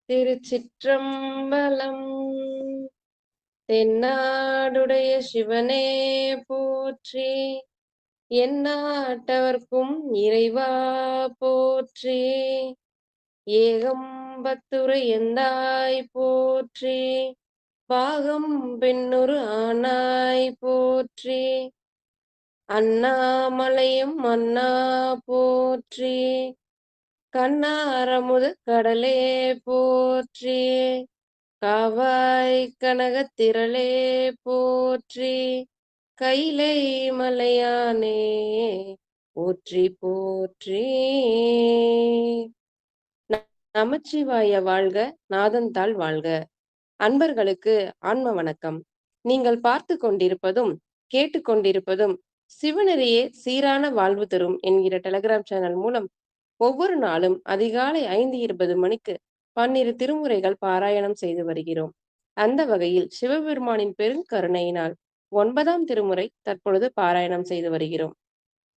திருச்சிற்றம்பலம். தென்னாடுடைய சிவனே போற்றி, எந்நாட்டவர்க்கும் இறைவா போற்றி, ஏகம்பத்துரை எந்தாய் போற்றி, பாகம் பெண்ணுரு ஆனாய் போற்றி, அண்ணாமலையும் அண்ணா போற்றி, கண்ணாரமுத கடலே போற்றி, காவாய் கனகத்திரளே போற்றி, கைலை மலையானே போற்றி போற்றி. நமச்சிவாய வாழ்க, நாதந்தாள் வாழ்க. அன்பர்களுக்கு ஆன்ம வணக்கம். நீங்கள் பார்த்து கொண்டிருப்பதும் கேட்டுக்கொண்டிருப்பதும் சிவனெறியே சீரான வாழ்வு தரும் என்கிற டெலிகிராம் சேனல் மூலம் ஒவ்வொரு நாளும் அதிகாலை 5:20 மணிக்கு 12 திருமுறைகள் பாராயணம் செய்து வருகிறோம். அந்த வகையில் சிவபெருமானின் பெருங்கருணையினால் 9ஆம் திருமுறை தற்பொழுது பாராயணம் செய்து வருகிறோம்.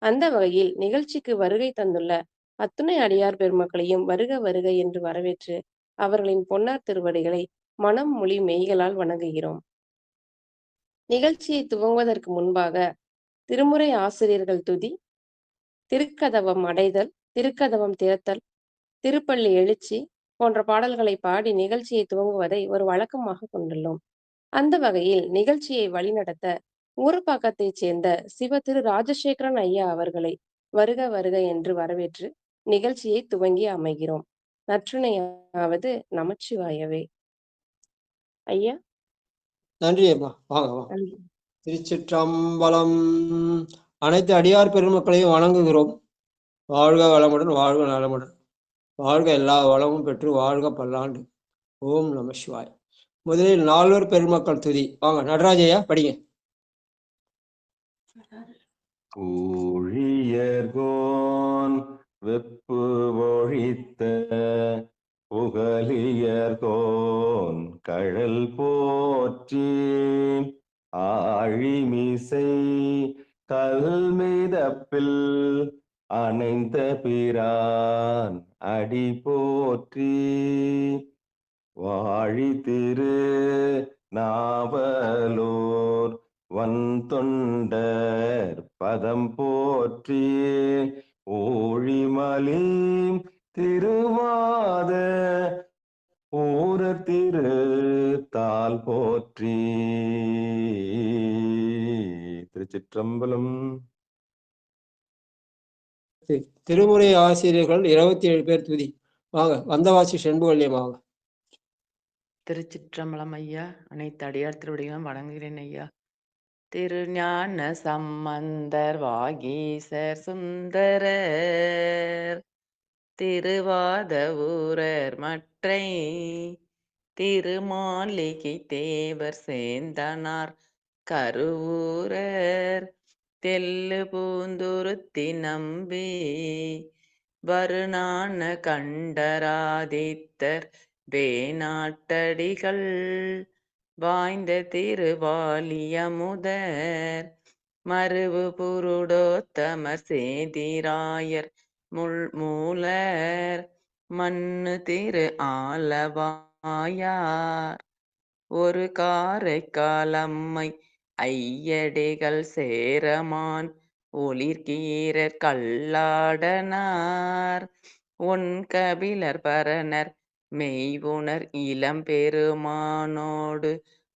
அந்த வகையில் நிகழ்ச்சிக்கு வருகை தந்துள்ள அத்துணை அடியார் பெருமக்களையும் வருக வருக என்று வரவேற்று அவர்களின் பொன்னார் திருவடிகளை மனம் மொழி மெய்களால் வணங்குகிறோம். நிகழ்ச்சியை துவங்குவதற்கு முன்பாக திருமுறை ஆசிரியர்கள் துதி, திருக்கதவம் அடைதல், திருக்கதவம் திறத்தல், திருப்பள்ளி எழுச்சி போன்ற பாடல்களை பாடி நிகழ்ச்சியை துவங்குவதை ஒரு வழக்கமாக கொண்டுள்ளோம். அந்த வகையில் நிகழ்ச்சியை வழிநடத்த ஊரப்பாக்கத்தைச் சேர்ந்த சிவ திரு ராஜசேகரன் ஐயா அவர்களை வருக வருக என்று வரவேற்று நிகழ்ச்சியை துவங்கி அமைகிறோம். நற்றுணையாவது நமச்சிவாயவே. ஐயா நன்றி அம்மா. வாங்க வாங்க. திருச்சிற்றம்பலம். அனைத்து அடியார் பெருமக்களையும் வணங்குகிறோம். வாழ்க வளமுடன், வாழ்க நலமுடன், வாழ்க எல்லா வளமும் பெற்று வாழ்க பல்லாண்டு. ஓம் நம சிவாய். முதலில் 4 பெருமக்கள் துதி. வாங்க நடராஜையா படிங்க. ஊழியர்கோன் வெப்பு ஒழித்த புகழியர்கோன் கழல் போற்றி, ஆழிமிசை கல்மிதப்பில் அணைந்த பிரான் அடி போற்றி, வாழி திரு நாவலூர் வந்தொண்டர் பதம் போற்றி, ஊழிமலி திருவாத ஊர திரு தாள் போற்றி. திருச்சிற்றம்பலம். திருமுறை ஆசிரியர்கள் 27 பேர் துதி. வாங்க வந்தவாசி செண்புகள்யம் வாங்க. திருச்சிற்றம்பலம் ஐயா. அனைத்து அடியார் திருவடிகளும் வணங்குகிறேன் ஐயா. திருஞான சம்பந்தர் வாகீசர் சுந்தரர் திருவாத ஊரர் மற்றை திருமாளிகை தேவர் சேந்தனார் கருவூரர் தெல்லு பூந்துருத்தி நம்பி வருணான கண்டராதித்தர் வேணாட்டடிகள் வாய்ந்த திருவாலியமுதர் மருவு புருடோத்தமர் சேதிராயர் மூலர் மண்ணு திரு ஆலவாயார் ஒரு காரைக்காலம்மை ஐயடிகள் சேரமான் ஒளிர்கீரர் கல்லாடனார் ஒன் கபிலர் பரணர் மெய்வுணர் இளம்பெருமானோடு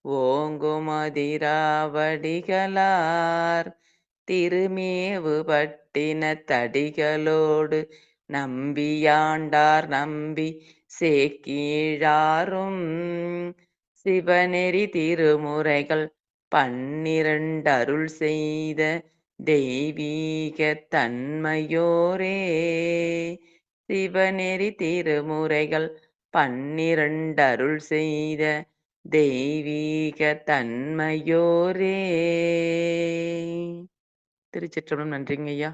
ஓங்குமதிராவடிகளார் திருமேவு பட்டின தடிகளோடு நம்பியாண்டார் நம்பி சேக்கீழாரும் சிவநெறி திருமுறைகள் 12 அருள் செய்த தெய்வீக தன்மையோரே. சிவநெறி திருமுறைகள் 12 அருள் செய்த தெய்வீக தன்மையோரே. திருச்சிற்றம்பலம். நன்றிங்க ஐயா.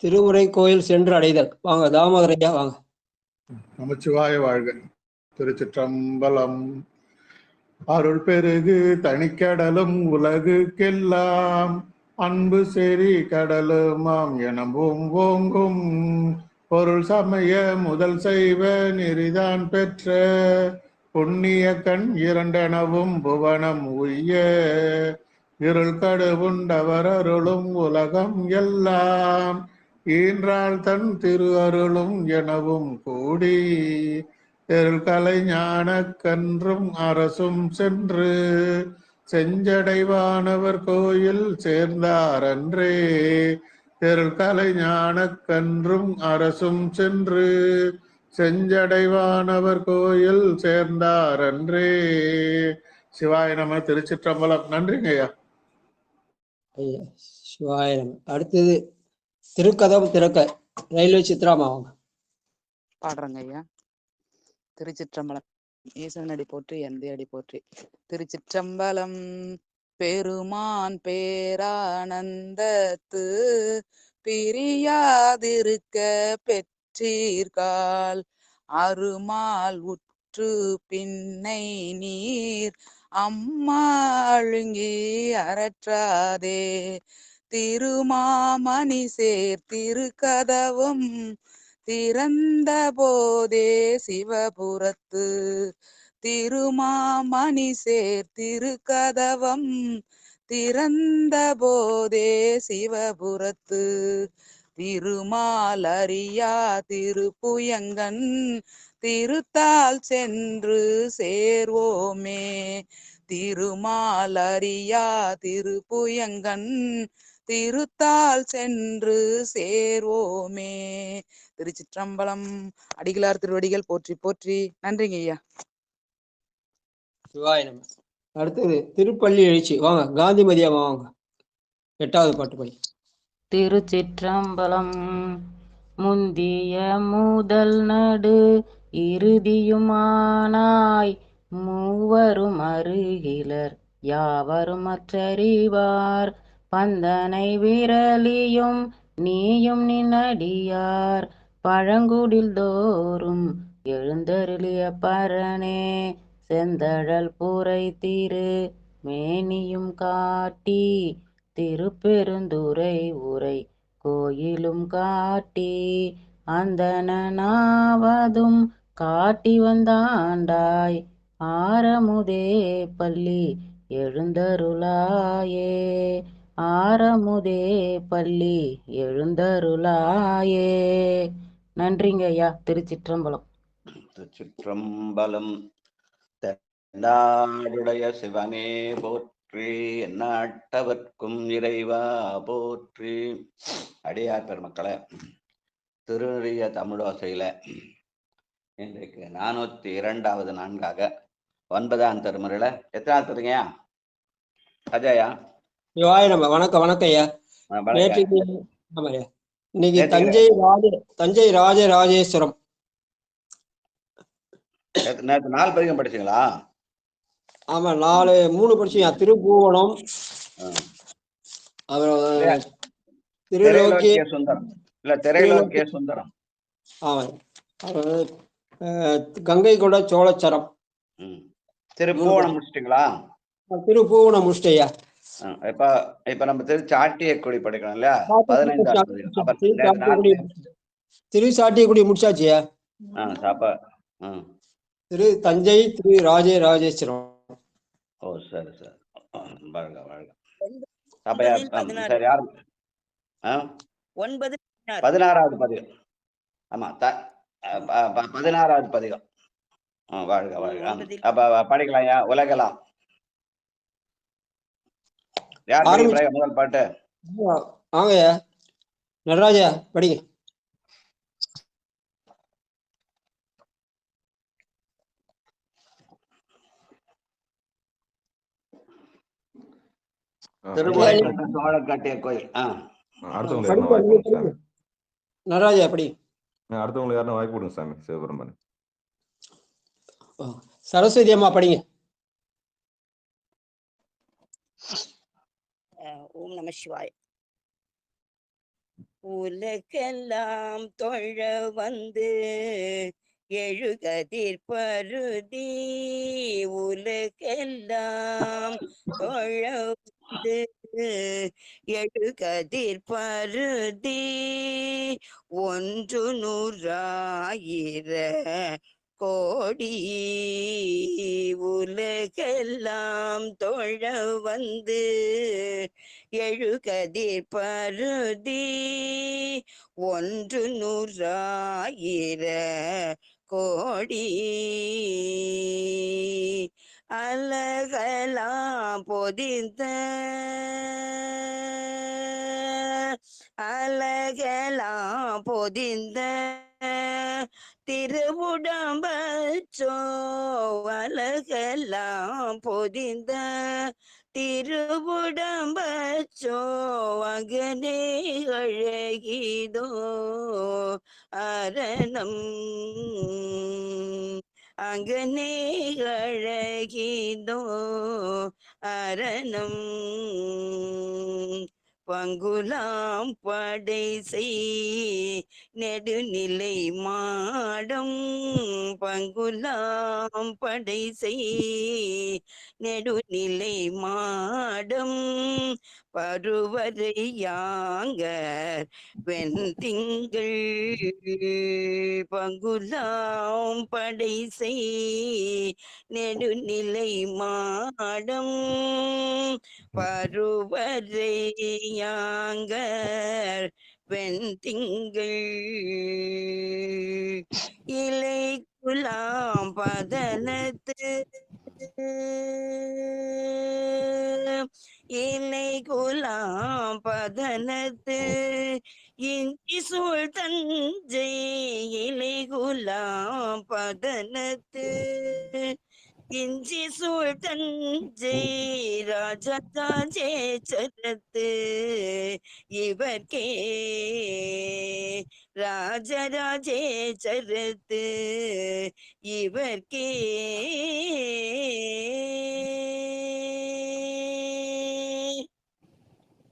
திருமுறை கோயில் சென்று அடைதல். வாங்க தாமோதரையா வாங்க. நமச்சிவாய வாழ்க. திருச்சிற்றம்பலம். அருள் பெருகு தனிக்கடலும் உலகுக்கெல்லாம் அன்பு செறி கடலுமாம் எனவும் ஓங்கும் பொருள் சமய முதல் செய்வ நெறிதான் பெற்ற புண்ணிய கண் இரண்டெனவும் புவனம் உய்ய இருள் கடுவுண்டவர் அருளும் உலகம் எல்லாம் ஈன்றாள் தன் திரு அருளும் எனவும் கூடி தெருள் கலை ஞான கன்றும் அரசும் சென்று செஞ்சடைவானவர் கோயில் சேர்ந்தாரன்றே தெருள் கலை ஞான கன்றும் அரசும் சென்று செஞ்சடைவானவர் கோயில் சேர்ந்தாரன்றே. சிவாய நம. திருச்சிற்றம்பலம். நன்றிங்க ஐயா. ஐயா சிவாய நம. அடுத்தது திருக்கதம் திறக்க ரயில்வே சித்ராமா அவங்க பாடுறங்க ஐயா. திருச்சிற்றம்பலம். ஈசனடி போற்றி எந்தை அடி போற்றி. திருச்சிற்றம்பலம். பெருமான் பேரானந்தத்து பிரியாதிருக்க பெற்றீர்கால் அருமால் உற்று பின்னை நீர் அம்மா அழுங்கி அறற்றாதே திருமாமணி சேர் திருக்கதவும் திறந்த போதே சிவபுரத்து திருமாமணி சேர் திருக்கதவம் திறந்த போதே சிவபுரத்து திருமாலறியா திருப்புயங்கன் திருத்தால் சென்று சேர்வோமே திருமாலறியா திருப்புயங்கன் திருத்தால் சென்று சேர்வோமே. திருச்சிற்றம்பலம். அடிகளார் திருவடிகள் போற்றி போற்றி. நன்றிங்க ஐயா. சிவாய நம. அடுத்தது திருப்பள்ளி எழுச்சி வாங்க காந்திமதி அம்மா வாங்க 8வது பாட்டு படி. திருச்சிற்றம்பலம். முந்திய முதல் நடு இறுதியுமானாய் மூவரும் அருகிலர் யாவரும் மற்றறிவார் பந்தனை விரலியும் நீயும் நின்னடியார் பழங்குடில் தோறும் எழுந்தருளிய பரனே செந்தழல் புரை திரு மேனியும் காட்டி திருப்பெருந்துறை உரை கோயிலும் காட்டி அந்தனாவதும் காட்டி வந்தாண்டாய் ஆரமுதே பள்ளி எழுந்தருளாயே ஆரமுதே பள்ளி எழுந்தருளாயே. நன்றிங்க ஐயா. திருச்சிற்றம்பலம். திருச்சிற்றம்பலம். தென்னாடுடைய சிவனே போற்றி எந்நாட்டவர்க்கும் இறைவா போற்றி. அடியார் பெருமக்களை திருநெறிய தமிழோசையில இன்றைக்கு 402வது நான்காக 9ஆம் திருமுறையில எத்தனாவது தருங்க அஜயா? வணக்கம் வணக்கம் ஐயா. இன்னைக்கு தஞ்சை ராஜராஜேஸ்வரம் நேற்று 4 பதிகம் படிச்சீங்களா? ஆமா 3 படிச்சீங்க. திருபுவனம், அப்புறம் திருலோக்கிய சுந்தரம் இல்ல திரைலோக்கிய சுந்தரம், ஆமா கங்கை கொண்ட சோழச்சரம். திருப்புவனம் முடிச்சிட்டீங்களா? திருபுவனம் முடிச்சிட்டையா. இப்ப நம்ம திருச்சாட்டியக்குடி படிக்கணும் இல்லையா? 15 திருச்சாட்டியக்குடி முடிச்சாச்சியா. திரு தஞ்சை திரு ராஜராஜேஸ்வரம். ஓ சரி சரி. வாழ்க வாழ்க. சரி யாரு 16வது பதிகம். ஆமா 16வது பதிகம். வாழ்க வாழ்க. அப்ப படிக்கலாம்யா. உலகலாம் யார் முதல் பாட்டு? வாங்கய்யா நடராஜா படிங்க. சோழ கட்டிய கோயில். நடராஜா படி. அடுத்தவங்களுக்கு யாரும் வாய்ப்பு கொடுங்க சாமி. சிவபெருமான். சரஸ்வதி அம்மா படிங்க. ஓம் நம சிவாய. உலகெல்லாம் தொழ வந்து எழுகதிர் பருதி உலகெல்லாம் தொழ வந்து எழுகதிர் பருதி ஒன்று நூறாயிர கோடி உலகெல்லாம் தொழ வந்து எழுகதிர் பருதி ஒன்று நூறாயிர கோடி அலகலாம் பொதிந்த அலகலாம் பொதிந்த திருவுடம்பச்சோ அலகலாம் பொதிந்த திருவுடம்பச்சோ அகனே அழகிதோ அரணம் அங்கனே அழகிதோ அரணம் பங்குலாம் படை செய் நெடுநிலை மாடம் பங்குலாம் படை செய் நெடுநிலை மாடம் பருவரை யாங்கர் வெண்திங்கள் பங்குலாம் படை செய் நெடுநிலை மாடம் பருவரை யாங்கர் வெண்திங்கள் இலை குலாம் பதனத்து இலை குலாம் பதனத்து இஞ்சி சூழ் தஞ்சை இலை குலாம் பதனத்து இஞ்சி சூழ் தஞ்சை ராஜராஜேச்சரத்து இவர்க்கே ராஜராஜேச்சரத்து இவர்க்கே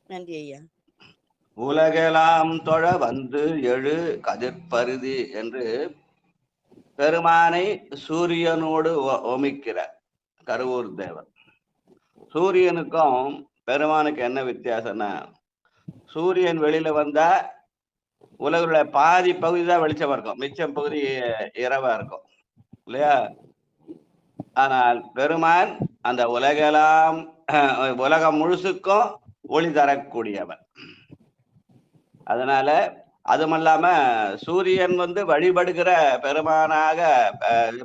நன்றி ஐயா. உலகெல்லாம் தொழ வந்து எழு கதிர்பருதி என்று பெருமானை சூரியனோடு ஒமிக்கிறார் கருவூர் தேவர். சூரியனுக்கும் பெருமானுக்கு என்ன வித்தியாசம்னா, சூரியன் வெளியில வந்தா உலகுல பாதி பகுதி தான் வெளிச்சமா இருக்கும், மிச்சம் பகுதி இரவா இருக்கும் இல்லையா? ஆனால் பெருமான் அந்த உலகம் முழுசுக்கும் ஒளி தரக்கூடியவர். அதனால அதுமல்லாம சூரியன் வழிபடுகிற பெருமானாக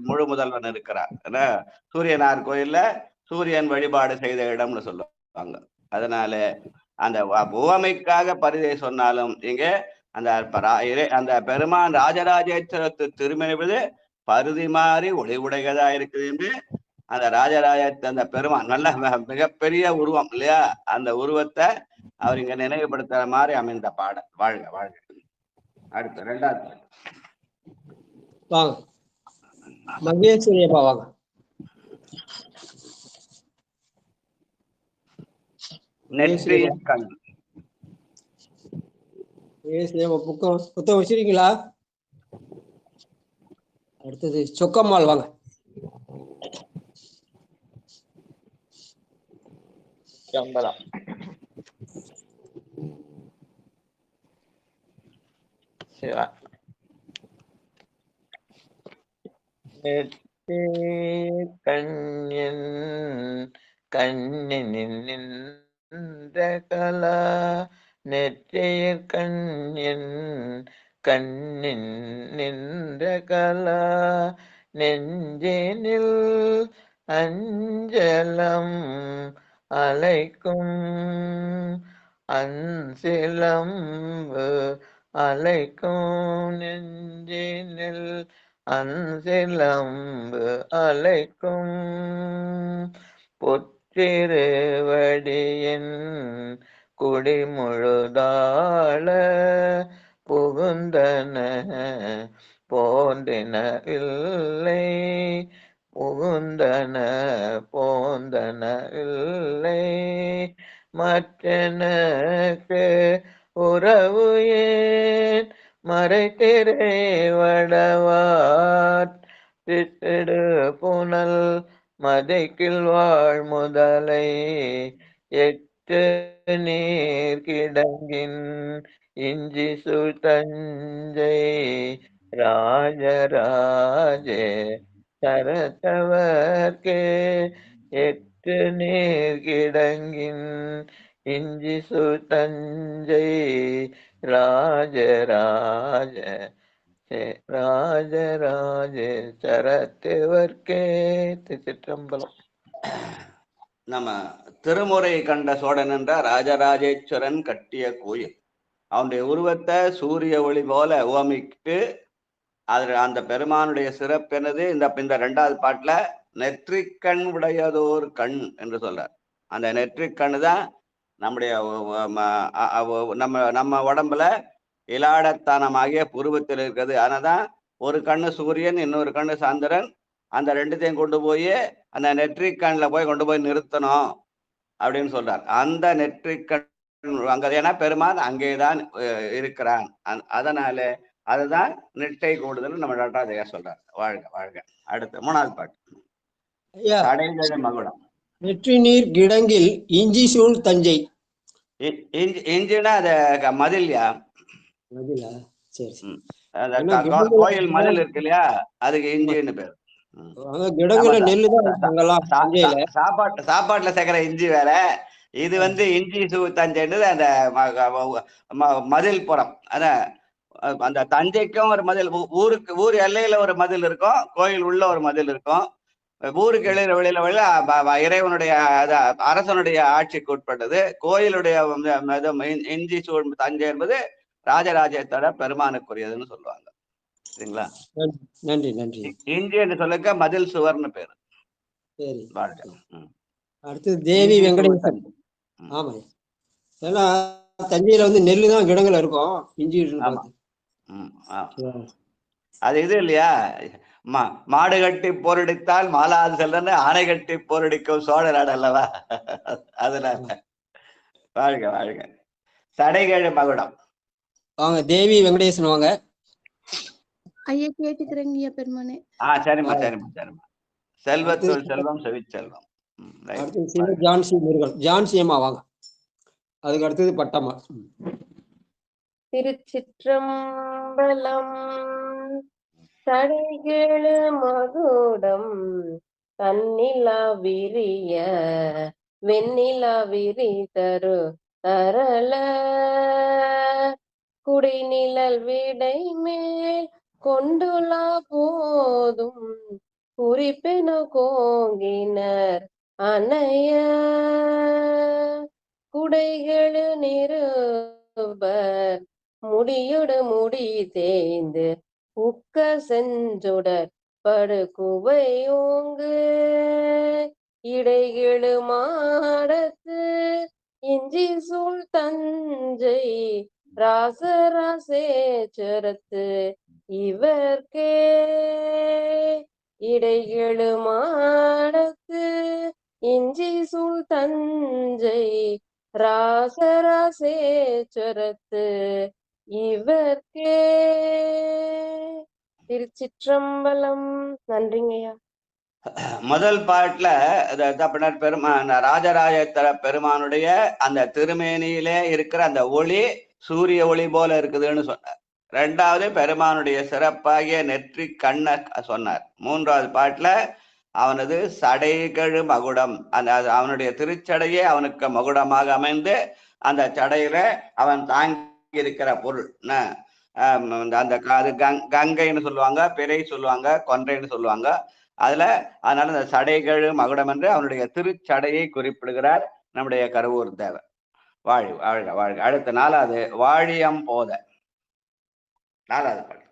முழு முதல்வன் இருக்கிறார். ஏன்னா சூரியனார் கோயில்ல சூரியன் வழிபாடு செய்த இடம்னு சொல்லுவாங்க. அதனால அந்த உவமைக்காக பரிதை சொன்னாலும் இங்கே அந்த பெருமான் ராஜராஜேஸ்வரத்து திருமணி பருதி மாறி ஒளி உடையதா இருக்குது என்று அந்த அந்த பெருமான் நல்ல மிகப்பெரிய உருவம் இல்லையா? அந்த உருவத்தை அவர் இங்க நினைவுபடுத்துற மாதிரி அமைந்த பாடல். வாழ்க வாழ்க. அடுத்து ரெண்டாவது வாங்க மகேஸ்வரியப்பா வாங்க. நெற்றிய கண். புத்தகம் வச்சிருக்கீங்களா? அடுத்தது சொக்கம்மாள் வாங்க. கண்ணின் கண்ணின் நின்ற கலா நெற்றியர் கண்ணின் கண்ணின் நின்ற கலா நெஞ்சினில் அஞ்சலம் அலைக்கும் அன்சிலம்பு அலைக்கும் நெஞ்சினில் அன்சிலம்பு அலைக்கும் பொற்றிருவடியின் குடிமுழுதாள புகுந்தன போந்தின இல்லை புகுந்தன போந்தன இல்லை மற்றனக்கு உறவு ஏன் மறைத்திரை வடவார் திட்டிடு புனல் மதைக்கில் வாழ் முதலை நீர் கிடங்கின் இஞ்சி சூழ் தஞ்சை ராஜராஜ சரத்தவர்க்கே எட்டு நீர் கிடங்கின் இஞ்சி சூழ் தஞ்சை ராஜராஜ ராஜராஜ சரத்தவர்க்கே. திருச்சிற்றம்பலம். நம்ம திருமுறை கண்ட சோழன் என்ற ராஜராஜேஸ்வரன் கட்டிய கோயில். அவனுடைய உருவத்தை சூரிய ஒளி போல உவமிட்டு அதுல அந்த பெருமானுடைய சிறப்பு என்னது? இந்த ரெண்டாவது பாட்டுல நெற்றிக்கண் உடையதோர் கண் என்று சொல்றார். அந்த நெற்றிக்கண்ணு தான் நம்முடைய நம்ம உடம்புல இலாடத்தானமாகிய புருவத்தில் இருக்கிறது. அதனால்தான் ஒரு கண்ணு சூரியன், இன்னொரு கண்ணு சந்திரன். அந்த ரெண்டுத்தையும் கொண்டு போய் அந்த நெற்றிக்கண்ணில் போய் கொண்டு போய் நிறுத்தணும் அப்படின்னு சொல்றார். அந்த நெற்றிக்கண் அங்க ஏன்னா பெருமான் அங்கேதான் இருக்கிறான். அதனால அதுதான் நெட்டை கூடுதல் நம்ம நடராஜையா சொல்றார். வாழ்க வாழ்க. அடுத்து மூணாவது பாட்டு சடைகழு மகுடம். நெற்றி நீர் கிடங்கில் இஞ்சி சூழ் தஞ்சை. இஞ்சினா அது மதில்யா. மதிலா? சரி. கோயில் மதில் இருக்கு இல்லையா, அதுக்கு இஞ்சின்னு பேரு. சாப்பாட்டுல சேர்க்கிற இஞ்சி வேற, இது இஞ்சி தஞ்சைன்றது அந்த மதில் புறம். அதான் அந்த தஞ்சைக்கும் ஒரு மதில், ஊர் எல்லையில ஒரு மதில் இருக்கும், கோயில் உள்ள ஒரு மதில் இருக்கும். ஊருக்கு எழுகிற வெளியில இறைவனுடைய அரசனுடைய ஆட்சிக்கு உட்பட்டது. கோயிலுடைய இஞ்சி சூழ் தஞ்சை என்பது ராஜராஜத்தோட பெருமானுக்குரியதுன்னு சொல்லுவாங்க. சரிங்களா? நன்றி நன்றி. இஞ்சி என்று சொல்லுங்க மதில் சுவர்னு பேரு. சரி. அடுத்து தேவி வெங்கடேசன். ஆமா, ஏன்னா தஞ்சையில நெல்லு தான் கிடங்குல இருக்கும், இஞ்சி. அது இது இல்லையா, மாடு கட்டி போரடித்தால் மாலாது செல்றன்னு ஆணை கட்டி போரடிக்கும் சோழ நாடு அல்லவா? அதனால வாழ்க வாழ்க. சடைகழு மகுடம். வாங்க தேவி வெங்கடேசன் வாங்க. ஐயா கேட்டுக்கிறேங்க பெருமானே. சரிம்மா சரிம்மா சரிம்மா. செல்வத்துள் செல்வம் செவிச்செல்வம். ஜான்சி முருகன். ஜான்சி அம்மா வாங்க. அதுக்கு அடுத்தது பட்டம்மா. திருச்சிற்றம்பலம். சடைகழு மகுடம் தன்னிலா விரிய வெண்ணிலா விரி தரு தரல குடிநிழல் விடை மேல் கொண்டுலா போதும் குறிப்பென கோங்கினர் அணைய குடைகளு நிருபர் முடியோடு முடி தேய்ந்து உக்க செஞ்சுடர் படு குவையோங்கு இடைகெழு மாடத்து இஞ்சி சூழ் தஞ்சை ராசராசேச்சரத்து இவர்க்கே இடைகெழு மாடத்து இஞ்சி சூழ் தஞ்சை ராசராசேச்சரத்து இவர்க்கே. திருச்சிற்றம்பலம். நன்றிங்கய்யா. முதல் பாட்டுல ராஜராஜ பெருமானுடைய அந்த திருமேனியிலே இருக்கிற அந்த ஒளி சூரிய ஒளி போல இருக்குதுன்னு சொன்னார். ரெண்டாவது பெருமானுடைய சிறப்பாகிய நெற்றி கண்ண சொன்னார். மூன்றாவது பாட்டுல அவனது சடைகழு மகுடம், அந்த அவனுடைய திருச்சடையே அவனுக்கு மகுடமாக அமைந்து அந்த சடையில அவன் தாங்கி இருக்கிற பொருள் அந்த கங்கைன்னு சொல்லுவாங்க, பிறை சொல்லுவாங்க, கொன்றைன்னு சொல்லுவாங்க. அதனால அந்த சடைகழு மகுடம் என்று அவனுடைய திருச்சடையை குறிப்பிடுகிறார் நம்முடைய கருவூர் தேவர். வாழ்க வாழ்க வாழ்க. அடுத்த நாலாவது வாழியம் போத. நாலாவது பாட்டு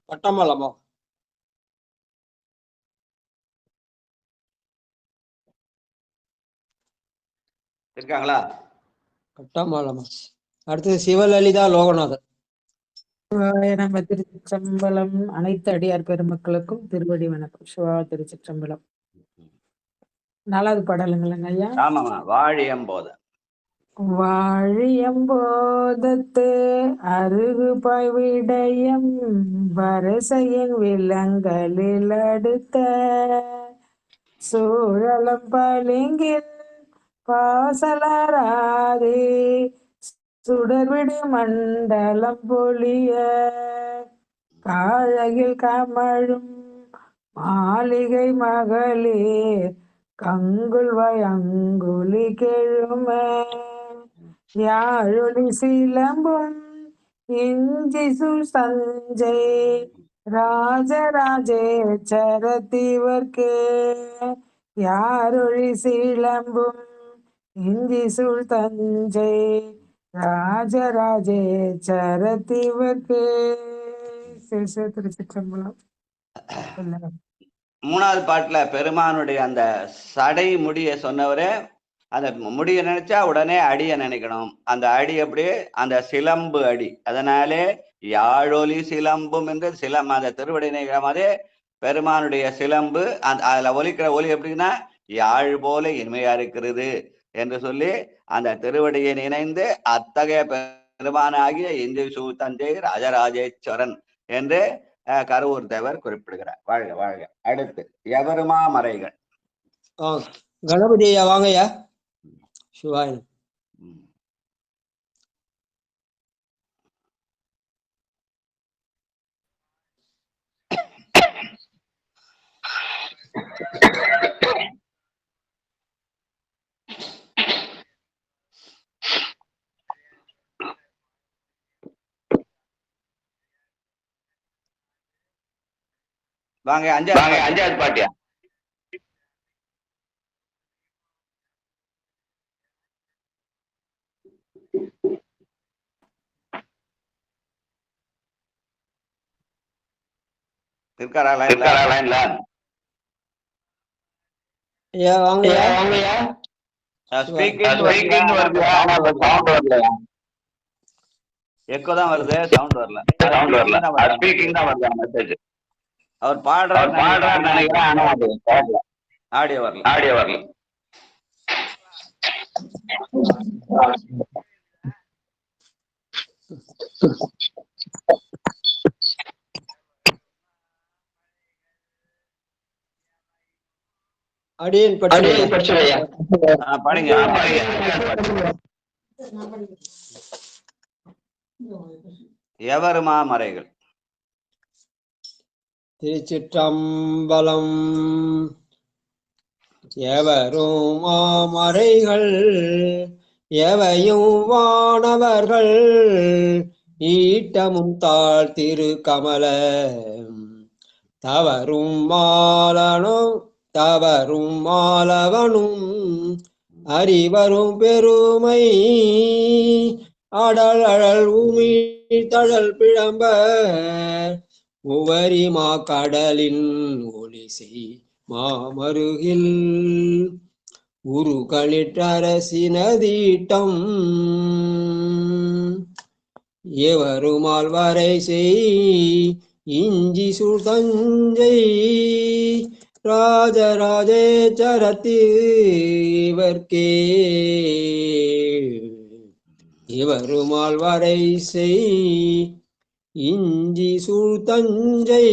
பட்டமலமா. இருக்காங்களா? பட்டமலமா. அடுத்தது சிவலலிதா லோகநாதன். நம்ம திருச்சிற்றம்பலம். அனைத்து அடியார் பெருமக்களுக்கும் திருவடி வணக்கம். சிவா திருச்சிற்றம்பலம். நாலாவது பாடலுங்களங்க ஐயா. ஆமாமா. வாழியம்போத. வாழியம்போதத்து அருகு பவிடயம் வரசையின் விலங்களில் அடுத்த சூழலம் பளிங்கில் பாசலராதே சுடர்விடு மண்டலம் பொழிய காழகில் கமழும் மாளிகை மகளிர் கங்குல்வாய் அங்குலி கெழுமே யாழொலி சிலம்பும் இஞ்சி சஞ்சை ராஜராஜேச்சரத்திவர்க்கே யாரொழி சிலம்பும் இஞ்சி தஞ்சை ராஜராஜேச்சரத்திவர்க்கே. திருச்சிற்றம்பலம். மூணாவது பாட்டுல பெருமானுடைய அந்த சடை முடிய சொன்னவரே, அந்த முடிய நினைச்சா உடனே அடிய நினைக்கணும். அந்த அடி அப்படியே அந்த சிலம்பு அடி, அதனாலே யாழொலி சிலம்பும் என்று அந்த திருவடி நினைக்கிற மாதிரி பெருமானுடைய சிலம்பு அதுல ஒலிக்கிற ஒலி எப்படின்னா யாழ் போல இனிமையா இருக்கிறது என்று சொல்லி அந்த திருவடியை நினைந்து அத்தகைய பெருமானாகிய இஞ்சி தஞ்சை ராஜராஜேஸ்வரன் என்று கருவூர் தேவர் குறிப்பிடுகிறார். வாழ்க வாழ்க. அடுத்து எவருமா மறைகள். கணபதியா வாங்கய்யா. சிவாய். வாங்க அஞ்சாவது பாட்டியா. இருக்காரா லைன்ல? எக்கோ தான் வருது, சவுண்ட் வரல. ஸ்பீக்கிங் தான் வருது மெசேஜ். அவர் பாடுறாரு நினைக்கிறேன், ஆடியோ வரல. பாடுங்க. எவருமா மறைகள். திருச்சிற்றம்பலம். எவரும் மாமறைகள் எவையும் வானவர்கள் ஈட்டமும் தாழ் திரு கமல தவறும் மாலவனும் அறிவரும் பெருமை அடல் அழல் உமி தழல் பிழம்ப உவரி மா கடலின் ஒளிசை மாமருகில் உருகளிற்றரசினதீட்டம் எவருமால் வரை செய் இஞ்சி தஞ்சை ராஜராஜேச்சரத்திவர்க்கே இவருமால் வரை செய் இஞ்சி தஞ்சை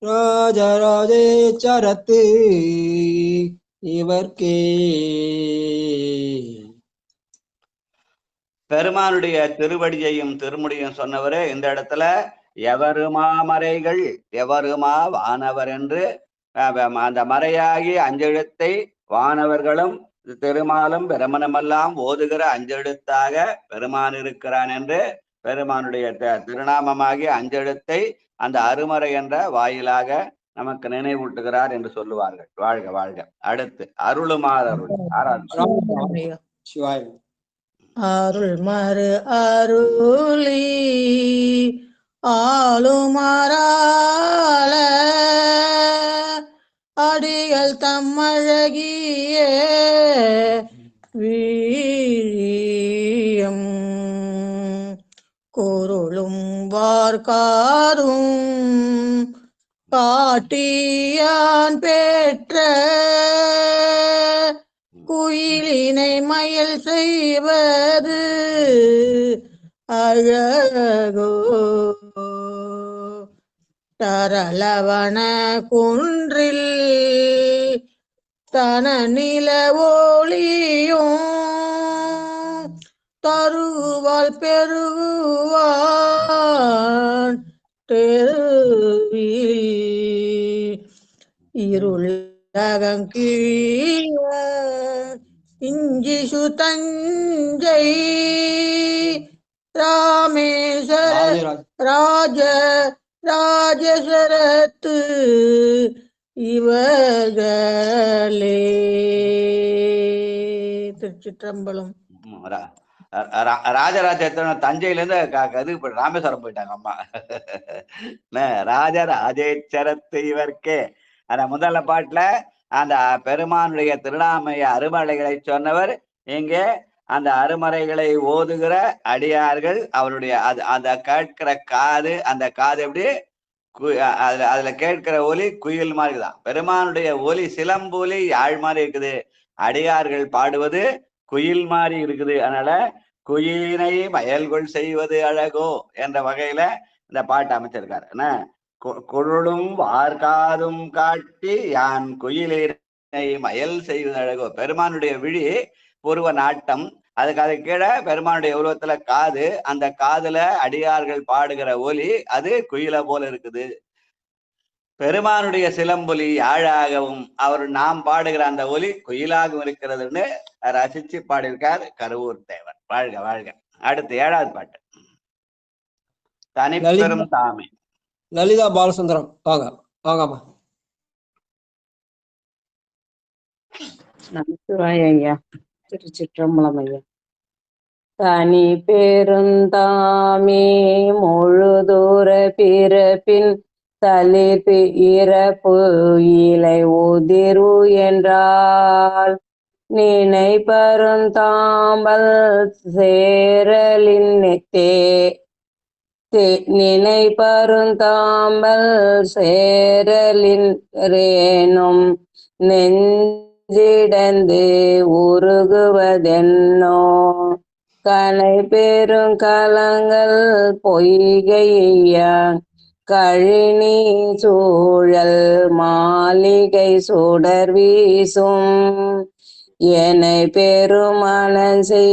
ராஜராஜேச்சரத்து இவர்க்கே. பெருமானுடைய திருவடியையும் திருமுடியும் சொன்னவரே இந்த இடத்துல எவருமா மறைகள் எவருமா வானவர் என்று அந்த மறையாகி அஞ்செழுத்தை வானவர்களும் திருமாலும் பிரமணமெல்லாம் ஓதுகிற அஞ்செழுத்தாக பெருமான் இருக்கிறான் என்று பெருமானுடைய திருநாமமாகிய அஞ்செழுத்தை அந்த அருமறை என்ற வாயிலாக நமக்கு நினைவூட்டுகிறார் என்று சொல்லுவார்கள். வாழ்க வாழ்க. அடுத்து அருளுமாறருள். அருள் மறு அருளி ஆளுமாறால அடிகள் தம்மழகிய வீழியம் குருளும் வார்காரும் காட்டியான் பெற்ற குயிலினை மயில் செய்வது அழகோ தரளவன குன்றில் தன நில ஒளியும் தருவால் பெருகுவான் இருளகங்கீழ இஞ்சி சுதஞ்சை ராமேஸ்வர ராஜேஸ்வரத்து இவர்களே. திருச்சிற்றம்பலம். ராஜராஜ தஞ்சையில இருந்து இது ராமேஸ்வரம் போயிட்டாங்க அம்மா. ராஜராஜேஸ்வரத்து இவர்க்கே அந்த முதல்ல பாட்டுல அந்த பெருமானுடைய திருநாமய அருமறைகளை சொன்னவர் இங்கே அந்த அருமறைகளை ஓதுகிற அடியார்கள் அவருடைய அந்த கேட்கிற காது, அந்த காது எப்படி அதுல கேட்கிற ஒலி குயில் மாதிரி தான். பெருமானுடைய ஒலி சிலம்பொலி யாழ் மாதிரி இருக்குது, அடியார்கள் பாடுவது குயில் மாதிரி இருக்குது. அதனால குயினை மயல்கொள் செய்வது அழகோ என்ற வகையில இந்த பாட்டு அமைச்சிருக்காரு. என்ன குழலும் வார்காதும் காட்டி யான் குயிலினை மயல் செய்வது அழகோ. பெருமானுடைய விழி புருவ நாட்டம், அதுக்கு கீழே பெருமானுடைய உருவத்துல காது, அந்த காதுல அடியார்கள் பாடுகிற ஒலி அது குயில போல இருக்குது. பெருமானுடைய சிலம்பொலி யாழாகவும் அவர் நாம் பாடுகிற அந்த ஒலி குயிலாகவும் இருக்கிறதுன்னு ரசிச்சு பாடியிருக்கார் கருவூர் தேவர். வாழ்க வாழ்க. அடுத்து 7வது பாட்டு தனிப்பெரும் தாமே. லலிதா பாலசுந்தரம் வாங்க வாங்கம்மா. நமச்சிவாய ஐயா. திருச்சிற்றம்பலம் ஐயா. தனி பெருந்தாமே முழுதூர பிறப்பின் தளிர்ப்பு இறப்பு இலை உதிரு என்றால் நினை பருந்தாம்பல் சேரலின் நினை பருந்தாம்பல் சேரலின் ரேனும் நெஞ்சிடந்து உருகுவதென்னோ கனை பெரும் கலங்கள் பொய்கையா கழினி சூழல் மாளிகை சுடர் வீசும் என்னை பெருமனசை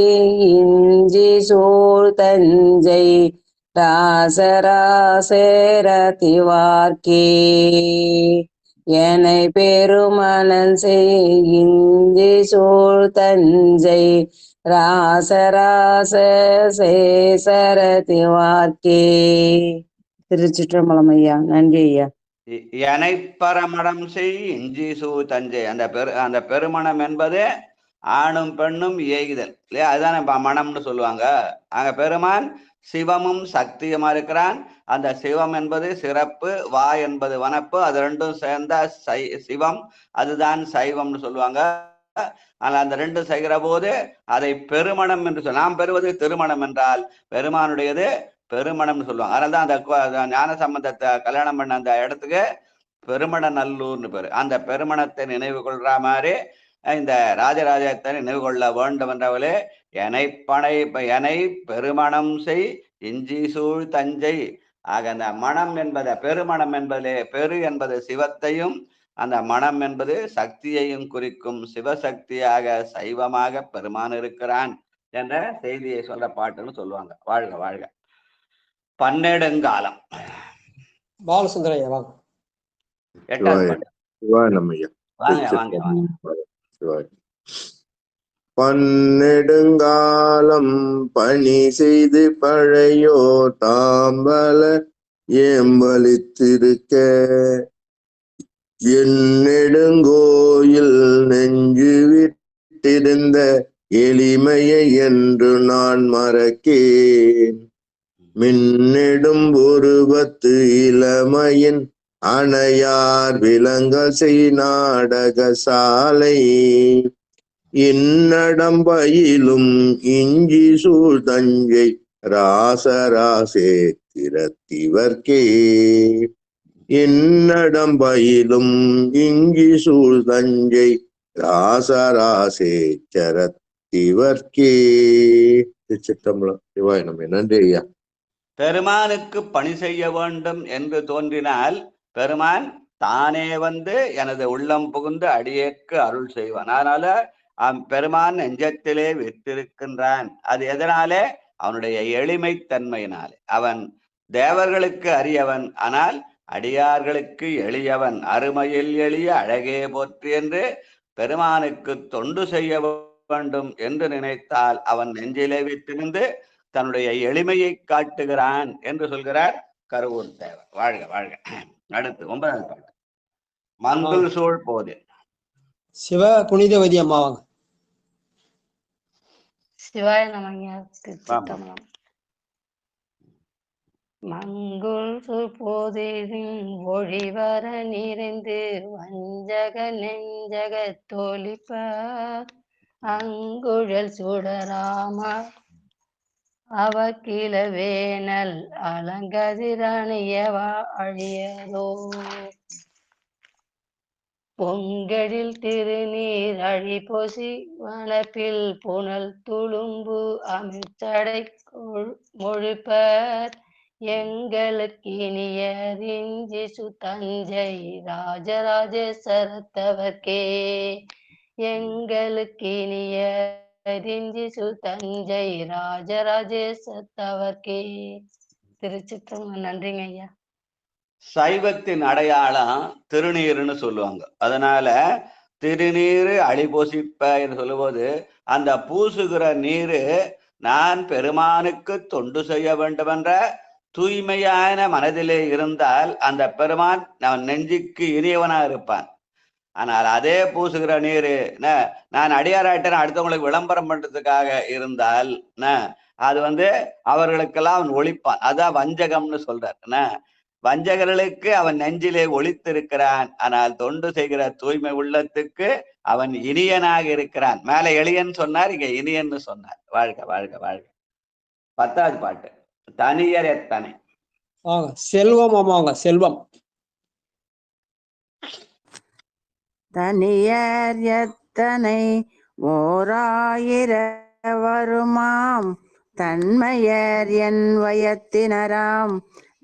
இஞ்சி சூழ் தஞ்சை ராசராசேரதிவார்க்கே என்னை பெருமனசை இஞ்சி சூழ் தஞ்சை ராசராச சேசரதிவார்க்கே. திருச்சிற்றம்பலம் ஐயா. நன்றி ஐயா. எனை பரமணம் செய் இஞ்சி சூ தஞ்சை. அந்த பெருமணம் என்பது ஆணும் பெண்ணும் ஏகுதல் இல்லையா, அதுதானே மணம்னு சொல்லுவாங்க. அங்க பெருமான் சிவமும் சக்தியுமா இருக்கிறான். அந்த சிவம் என்பது சிறப்பு, வா என்பது வனப்பு, அது ரெண்டும் சேர்ந்த சிவம், அதுதான் சைவம்னு சொல்லுவாங்க. அந்த ரெண்டும் செய்கிற போது அதை பெருமணம் என்று சொல்ல, நாம் பெறுவது திருமணம் என்றால் பெருமானுடையது பெருமணம்னு சொல்லுவாங்க. அதனால்தான் அந்த ஞான சம்பந்தத்தை கல்யாணம் பண்ண அந்த இடத்துக்கு பெருமண நல்லூர்னு பேரு. அந்த பெருமணத்தை நினைவு கொள்ற மாதிரி இந்த ராஜராஜத்தை நினைவு கொள்ள வேண்டும் என்றவளே எனை பெருமணம் செய் இஞ்சி சூழ் தஞ்சை. ஆக அந்த மனம் என்பதை பெருமணம் என்பதிலே பெரு என்பது சிவத்தையும் அந்த மனம் என்பது சக்தியையும் குறிக்கும். சிவசக்தியாக சைவமாக பெருமான் இருக்கிறான் என்ற செய்தியை சொல்ற பாட்டுன்னு சொல்லுவாங்க. வாழ்க வாழ்க. பன்னெடுங்காலம் பாலசுந்தரையா வாங்க. 8வது பாட்டு. வாங்க வாங்க. பன்னெடுங்காலம் பணி செய்து பழையோ தாம்பல ஏம்பலித்திருக்க என் நெடுங்கோயில் நெஞ்சு விட்டிருந்த எளிமையை என்று நான் மறக்கேன். மின்னெடும் உருவத்து இளமையின் அணையார் விலங்கல் செய் நாடக சாலை இன்னடம்பயிலும் இஞ்சி சூழ் தஞ்சை ராசராசே திறத்திவர்க்கே. இன்னடம்பயிலும் இஞ்சி சூழ் தஞ்சை ராசராசே சரத்திவர்க்கே. திருச்சிற்றம்பலம். சிவாய நம. நன்றி ஐயா. பெருமானுக்கு பணி செய்ய வேண்டும் என்று தோன்றினால் பெருமான் தானே வந்து எனது உள்ளம் புகுந்து அடியேற்கு அருள் செய்வான். அதனால பெருமான் நெஞ்சத்திலே விற்றிருக்கின்றான். அது எதனாலே? அவனுடைய எளிமைத்தன்மையினாலே. அவன் தேவர்களுக்கு அரியவன், ஆனால் அடியார்களுக்கு எளியவன். அருமையில் எளிய அழகே போற்றி என்று பெருமானுக்கு தொண்டு செய்ய வேண்டும் என்று நினைத்தால் அவன் நெஞ்சிலே விட்டிருந்து தன்னுடைய எளிமையை காட்டுகிறான் என்று சொல்கிறார் கருவூர் தேவர். வாழ்க வாழ்க. அடுத்து 9வது பாட்டு. மங்குல் சூழ் போது. சிவ புனிதவதி அம்மா வாங்க. சிவாய நமங்க. திருச்சிற்றம்பலம். மங்குள் போதின் ஒழிவர நிறைந்து வஞ்சக நெஞ்சக தோழிப்ப அங்குழல் சுடராம அவக்கில வேனல் அலங்கதிரணியவ அழியதோ பொங்கடில் திருநீர் அழி பொசி வனப்பில் புனல் துளும்பு அமைச்சடை மொழிப்பர் எங்களுக்கு இனியறிஞ்சி சுதஞ்சை ராஜராஜேஸ்வரத்தவர்க்கே எங்களுக்கு இனியறிஞ்சி சுதஞ்சை ராஜராஜேஸ்வரத்தவர்க்கே. திருச்சிற்றம்பலம். நன்றிங்க ஐயா. சைவத்தின் அடையாளம் திருநீருன்னு சொல்லுவாங்க. அதனால திருநீரு அழிபொசிப்ப என்று சொல்லும்போது அந்த பூசுகிற நீரு நான் பெருமானுக்கு தொண்டு செய்ய வேண்டும் என்ற தூய்மையான மனதிலே இருந்தால் அந்த பெருமான் அவன் நெஞ்சுக்கு இனியவனா இருப்பான். ஆனால் அதே பூசுகிற நீரு நான் அடியாராயிட்டேன் அடுத்தவங்களுக்கு விளம்பரம் பண்றதுக்காக இருந்தால் அது வந்து அவர்களுக்கெல்லாம் அவன் ஒழிப்பான். அதான் வஞ்சகம்னு சொல்றார். வஞ்சகர்களுக்கு அவன் நெஞ்சிலே ஒளித்திருக்கிறான், ஆனால் தொண்டு செய்கிற தூய்மை உள்ளத்துக்கு அவன் இனியனாக இருக்கிறான். மேல எளியன் சொன்னார், இங்க இனியன்னு சொன்னார். வாழ்க வாழ்க வாழ்க. 10வது பாட்டு. தனியர் எத்தனை. வாங்க செல்வம் அம்மாங்க. செல்வம். தனியர் எத்தனை ஓராயிர வருமாம் தன்மையர் என் வயத்தினராம்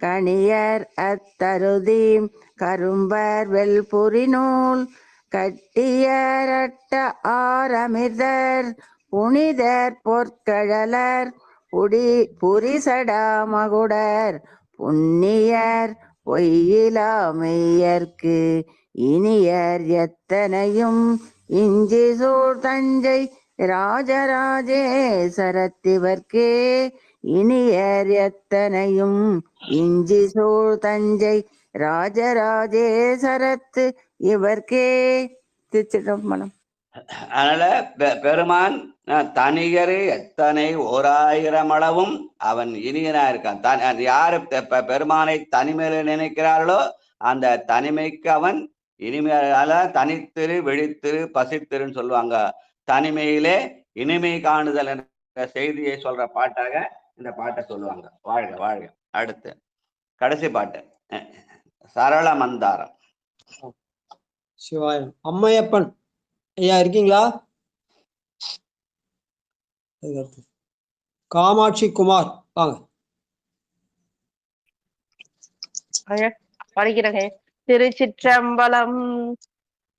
கணியர் அத்தருதி கரும்பர் வெல்புரி நூல் கட்டியரட்ட ஆரமிர்தர் புனிதர் பொற்கழலர் புரிசடா மகுடர் புண்ணியர் பொய்யிலாமையர்க்கு இனியர் எத்தனையும் இஞ்சி சூழ் தஞ்சை ராஜராஜேஸ்வரத்திவர்க்கே இனியர் எத்தனையும் இஞ்சி சூழ் தஞ்சை ராஜராஜேஸ்வரத்து இவர்க்கே. திருச்சிற்றம்பலம். அதனால பெருமான் தனியரு எத்தனை 1000 அளவும் அவன் இனியனா இருக்கான். யாரு பெருமானை தனிமையில நினைக்கிறார்களோ அந்த தனிமைக்கு அவன் இனிமையால தனித்திரு விழித்திரு பசித்திருன்னு சொல்லுவாங்க. தனிமையிலே இனிமை காணுதல் என்ற செய்தியை சொல்ற பாட்டாக இந்த பாட்டை சொல்லுவாங்க. வாழ்க வாழ்க. அடுத்து கடைசி பாட்டு சரள மந்தாரம். சிவாயம். அம்மையப்பன் ஐயா இருக்கீங்களா? காமாட்சி குமார் வாங்க. படிக்கிறேங்க. திருச்சிற்றம்பலம்.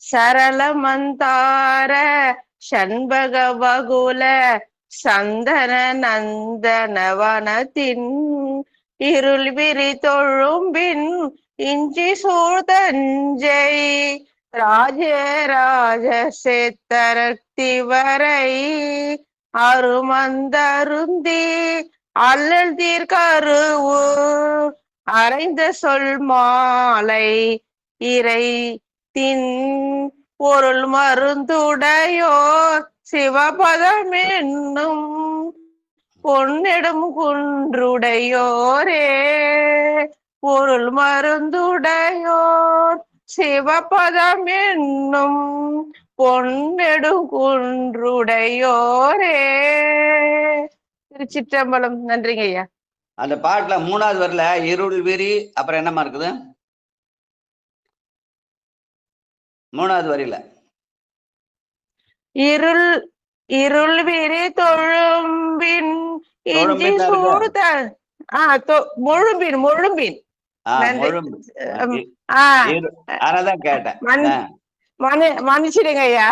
சரள மந்தார சண்பக வகுல சந்தன நந்தனவனத்தின் இருள் விரி தொழும்பின் இஞ்சி சூழ்தஞ்சை ராஜராஜ சேத்தரத்தி வரை அருமந்தருந்தி அல்லல் தீர்க்கருவு அரைந்த சொல் மாலை இறை தின் பொருள் மருந்துடையோர் சிவபதம் என்னும் பொன்னிடும் குன்றுடையோரே பொருள் மருந்துடையோர் சிவபதம் என்னும் பொன்னெடும் குன்றுடையோரே. திருச்சிற்றம்பலம். நன்றிங்க ஐயா. அந்த பாட்டுல 3வது வரல இருள் விரி அப்புறம் என்னமா இருக்குது? 3வது வரியில இருள் விரி தொழும்பின் இஞ்சி சூழ்த முழும்பின் முழும்பு. அதனாலதான் கேட்டேன். மன்னிச்சிடுங்க ஐயா,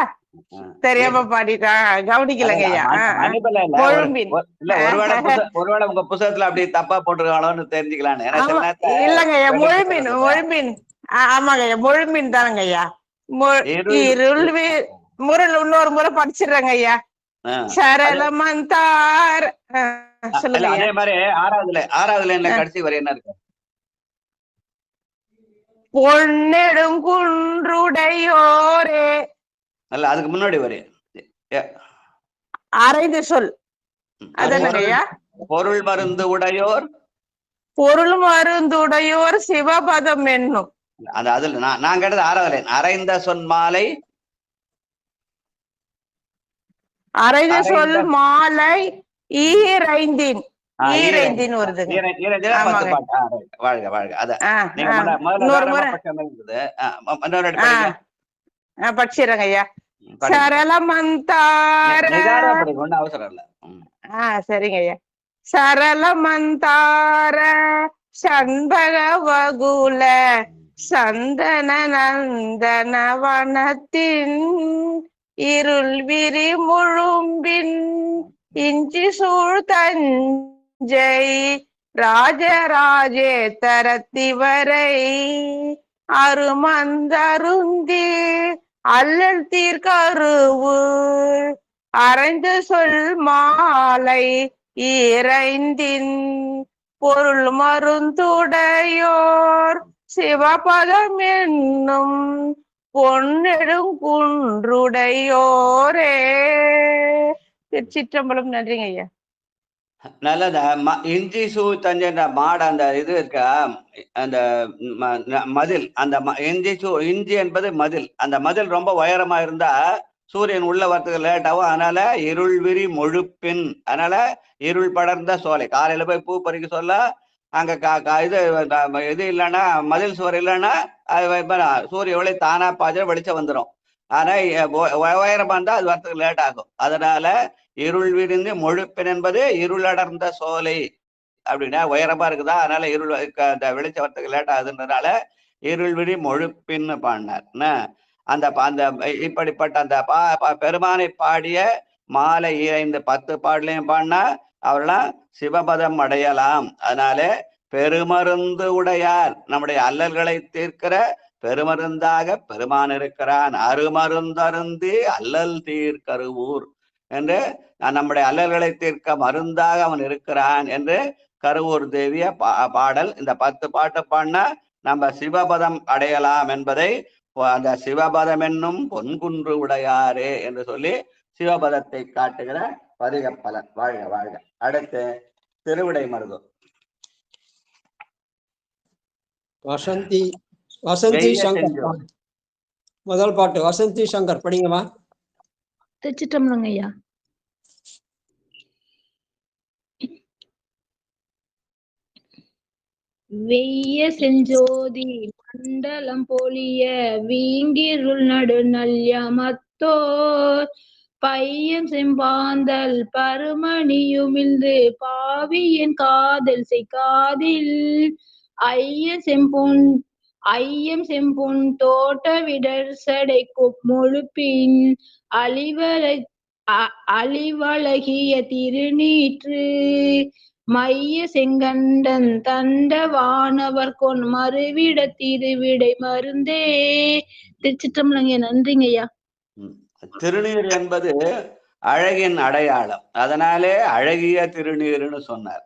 தெரியாம பாடிட்டா, கவனிக்கலங்க ஐயா. மன்னிப்பில்ல இல்ல ஒருவேளை உங்க புத்தகத்துல அப்படி தப்பா போட்டுருக்காளோன்னு தெரிஞ்சுக்கலான்னு. இல்லங்க ஐயா, முழுமீன். ஆமாங்க ஐயா, முழுமீன் தானங்க ஐயா. இன்னொரு முறை படிச்சிடுறேங்க ஐயா. சரளமந்தார். அதே மாதிரி ஆறாவதுல கடைசி வரை என்ன இருக்கு? பொன்னெடும் குன்றுடையோரே. அல்ல, அதுக்கு முன்னாடி வரை அரைந்து சொல். அதனையா பொருள் மருந்து உடையோர். பொருள் மருந்துடையோர் சிவபதம் என்னும். அதுல நான் கேட்டது ஆறாவதுல. அரைந்த சொல் மாலை. அரைந்த சொல் மாலை ஈரைந்தின். வருதுங்க. வாழ்க வாழ்க. படிச்சிடுறேங்க ஐயா. சரளமந்தார. அவசரம் இல்ல. சரிங்க ஐயா. சரளமந்தார சண்பக வகுல சந்தன நந்தன வனத்தின் இருள் விரி முழும்பின் இஞ்சி சூழ் தஞ்சை ராஜராஜேத்தரத்திவரை அருமந்தருந்தி அல்லல் தீர்க்கருவு அரைந்து சொல் மாலை ஈரைந்தின் பொருள் மருந்துடையோர் சிவபதம் என்னும் பொன்னெடுங்குன்றுடையோரே. திருச்சிற்றம்பலம். நன்றிங்க ஐயா. நல்லதா. இஞ்சி சூ தஞ்சை மாட அந்த இது இருக்கா, அந்த மதில், அந்த இஞ்சி என்பது மதில். அந்த மதில் ரொம்ப உயரமா இருந்தா சூரியன் உள்ள வரத்துக்கு லேட் ஆகும். அதனால இருள் விரி முழுப்பின், அதனால இருள் படர்ந்த சோலை. காலையில போய் பூ பறிக்க சொல்ல அங்க இது இல்லைன்னா, மதில் சுவர் இல்லைன்னா சூரிய ஒளி தானா பாய்ச்ச வெளிச்சம் வந்துடும். ஆனா உயரமா இருந்தா அது வரத்துக்கு லேட் ஆகும். அதனால இருள் விரிந்து முழுப்பின் என்பது இருளடர்ந்த சோலை அப்படின்னா உயரமா இருக்குதா, அதனால இருள் அந்த வெளிச்சம் வரத்துக்கு லேட் ஆகுதுன்றதுனால இருள் விரி முழுப்பின்னு பாடினார். அந்த இப்படிப்பட்ட அந்த பெருமானை பாடிய மாலை 10 பாடலையும் பாடினா அவரெல்லாம் சிவபதம் அடையலாம். அதனால பெருமருந்து உடையார், நம்முடைய அல்லல்களை தீர்க்கிற பெருமருந்தாக பெருமான் இருக்கிறான். அருமருந்தருந்தி அல்லல் தீர்க்கருவூர் என்று நம்முடைய அல்லல்களை தீர்க்க மருந்தாக அவன் இருக்கிறான் என்று கருவூர் தேவிய பாடல். இந்த 10 பாட்டு பாடினா நம்ம சிவபதம் அடையலாம் என்பதை அந்த சிவபதம் என்னும் பொன்குன்று உடையாரே என்று சொல்லி சிவபதத்தை காட்டுகிற பதிக பலன். வாழ்க வாழ்க. அடுத்து திருவிடை மருது. வசந்தி சங்கர் முதல் பாட்டு. வசந்தி சங்கர் படிங்கம்மா. திருச்சிற்றம்பலங்க ஐயா. வெய்ய செஞ்சோதி மண்டலம் பொலிய வீங்கிருள் நடு நல்யமத்தோர் பையன் செம்பாந்தல் பருமணியுமிழ்ந்து பாவியன் காதல் செய்காதில் ஐயம் செம்பொன் தோட்ட விடர் சடை முழுப்பின் அழிவழகிய திருநீற்று மைய செங்கண்டன் தண்ட வானவர் கொன் மறுவிட திருவிடை மருந்தே. திருச்சிற்றம்பலங்க. நன்றிங்க ஐயா. திருநீர் என்பது அழகின் அடையாளம். அதனாலே அழகிய திருநீர்னு சொன்னார்.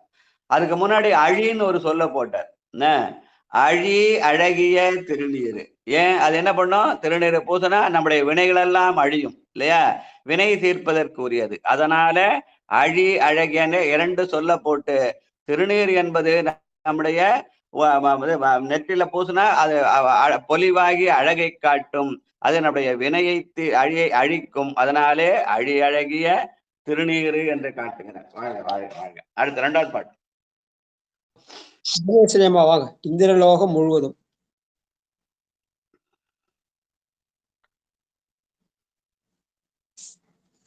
அதுக்கு முன்னாடி அழின்னு ஒரு சொல்ல போட்டார். அழி அழகிய திருநீர். ஏன் அது என்ன பண்ணும்? திருநீர் பூசினா நம்முடைய வினைகள் எல்லாம் அழியும் இல்லையா, வினை தீர்ப்பதற்குரியது. அதனால அழி அழகியன்னு 2 சொல்ல போட்டு திருநீர் என்பது நம்முடைய நெற்றில பூசினா அது பொலிவாகி அழகை காட்டும், அது நம்முடைய வினையை அழிக்கும். அதனாலே அழி அழகிய திருநீர் என்று காட்டுகிறார். வாழ்க வாழ்க வாழ்க. அடுத்து 2வது பாட்டு. வாங்க. இந்திரலோகம் முழுவதும்.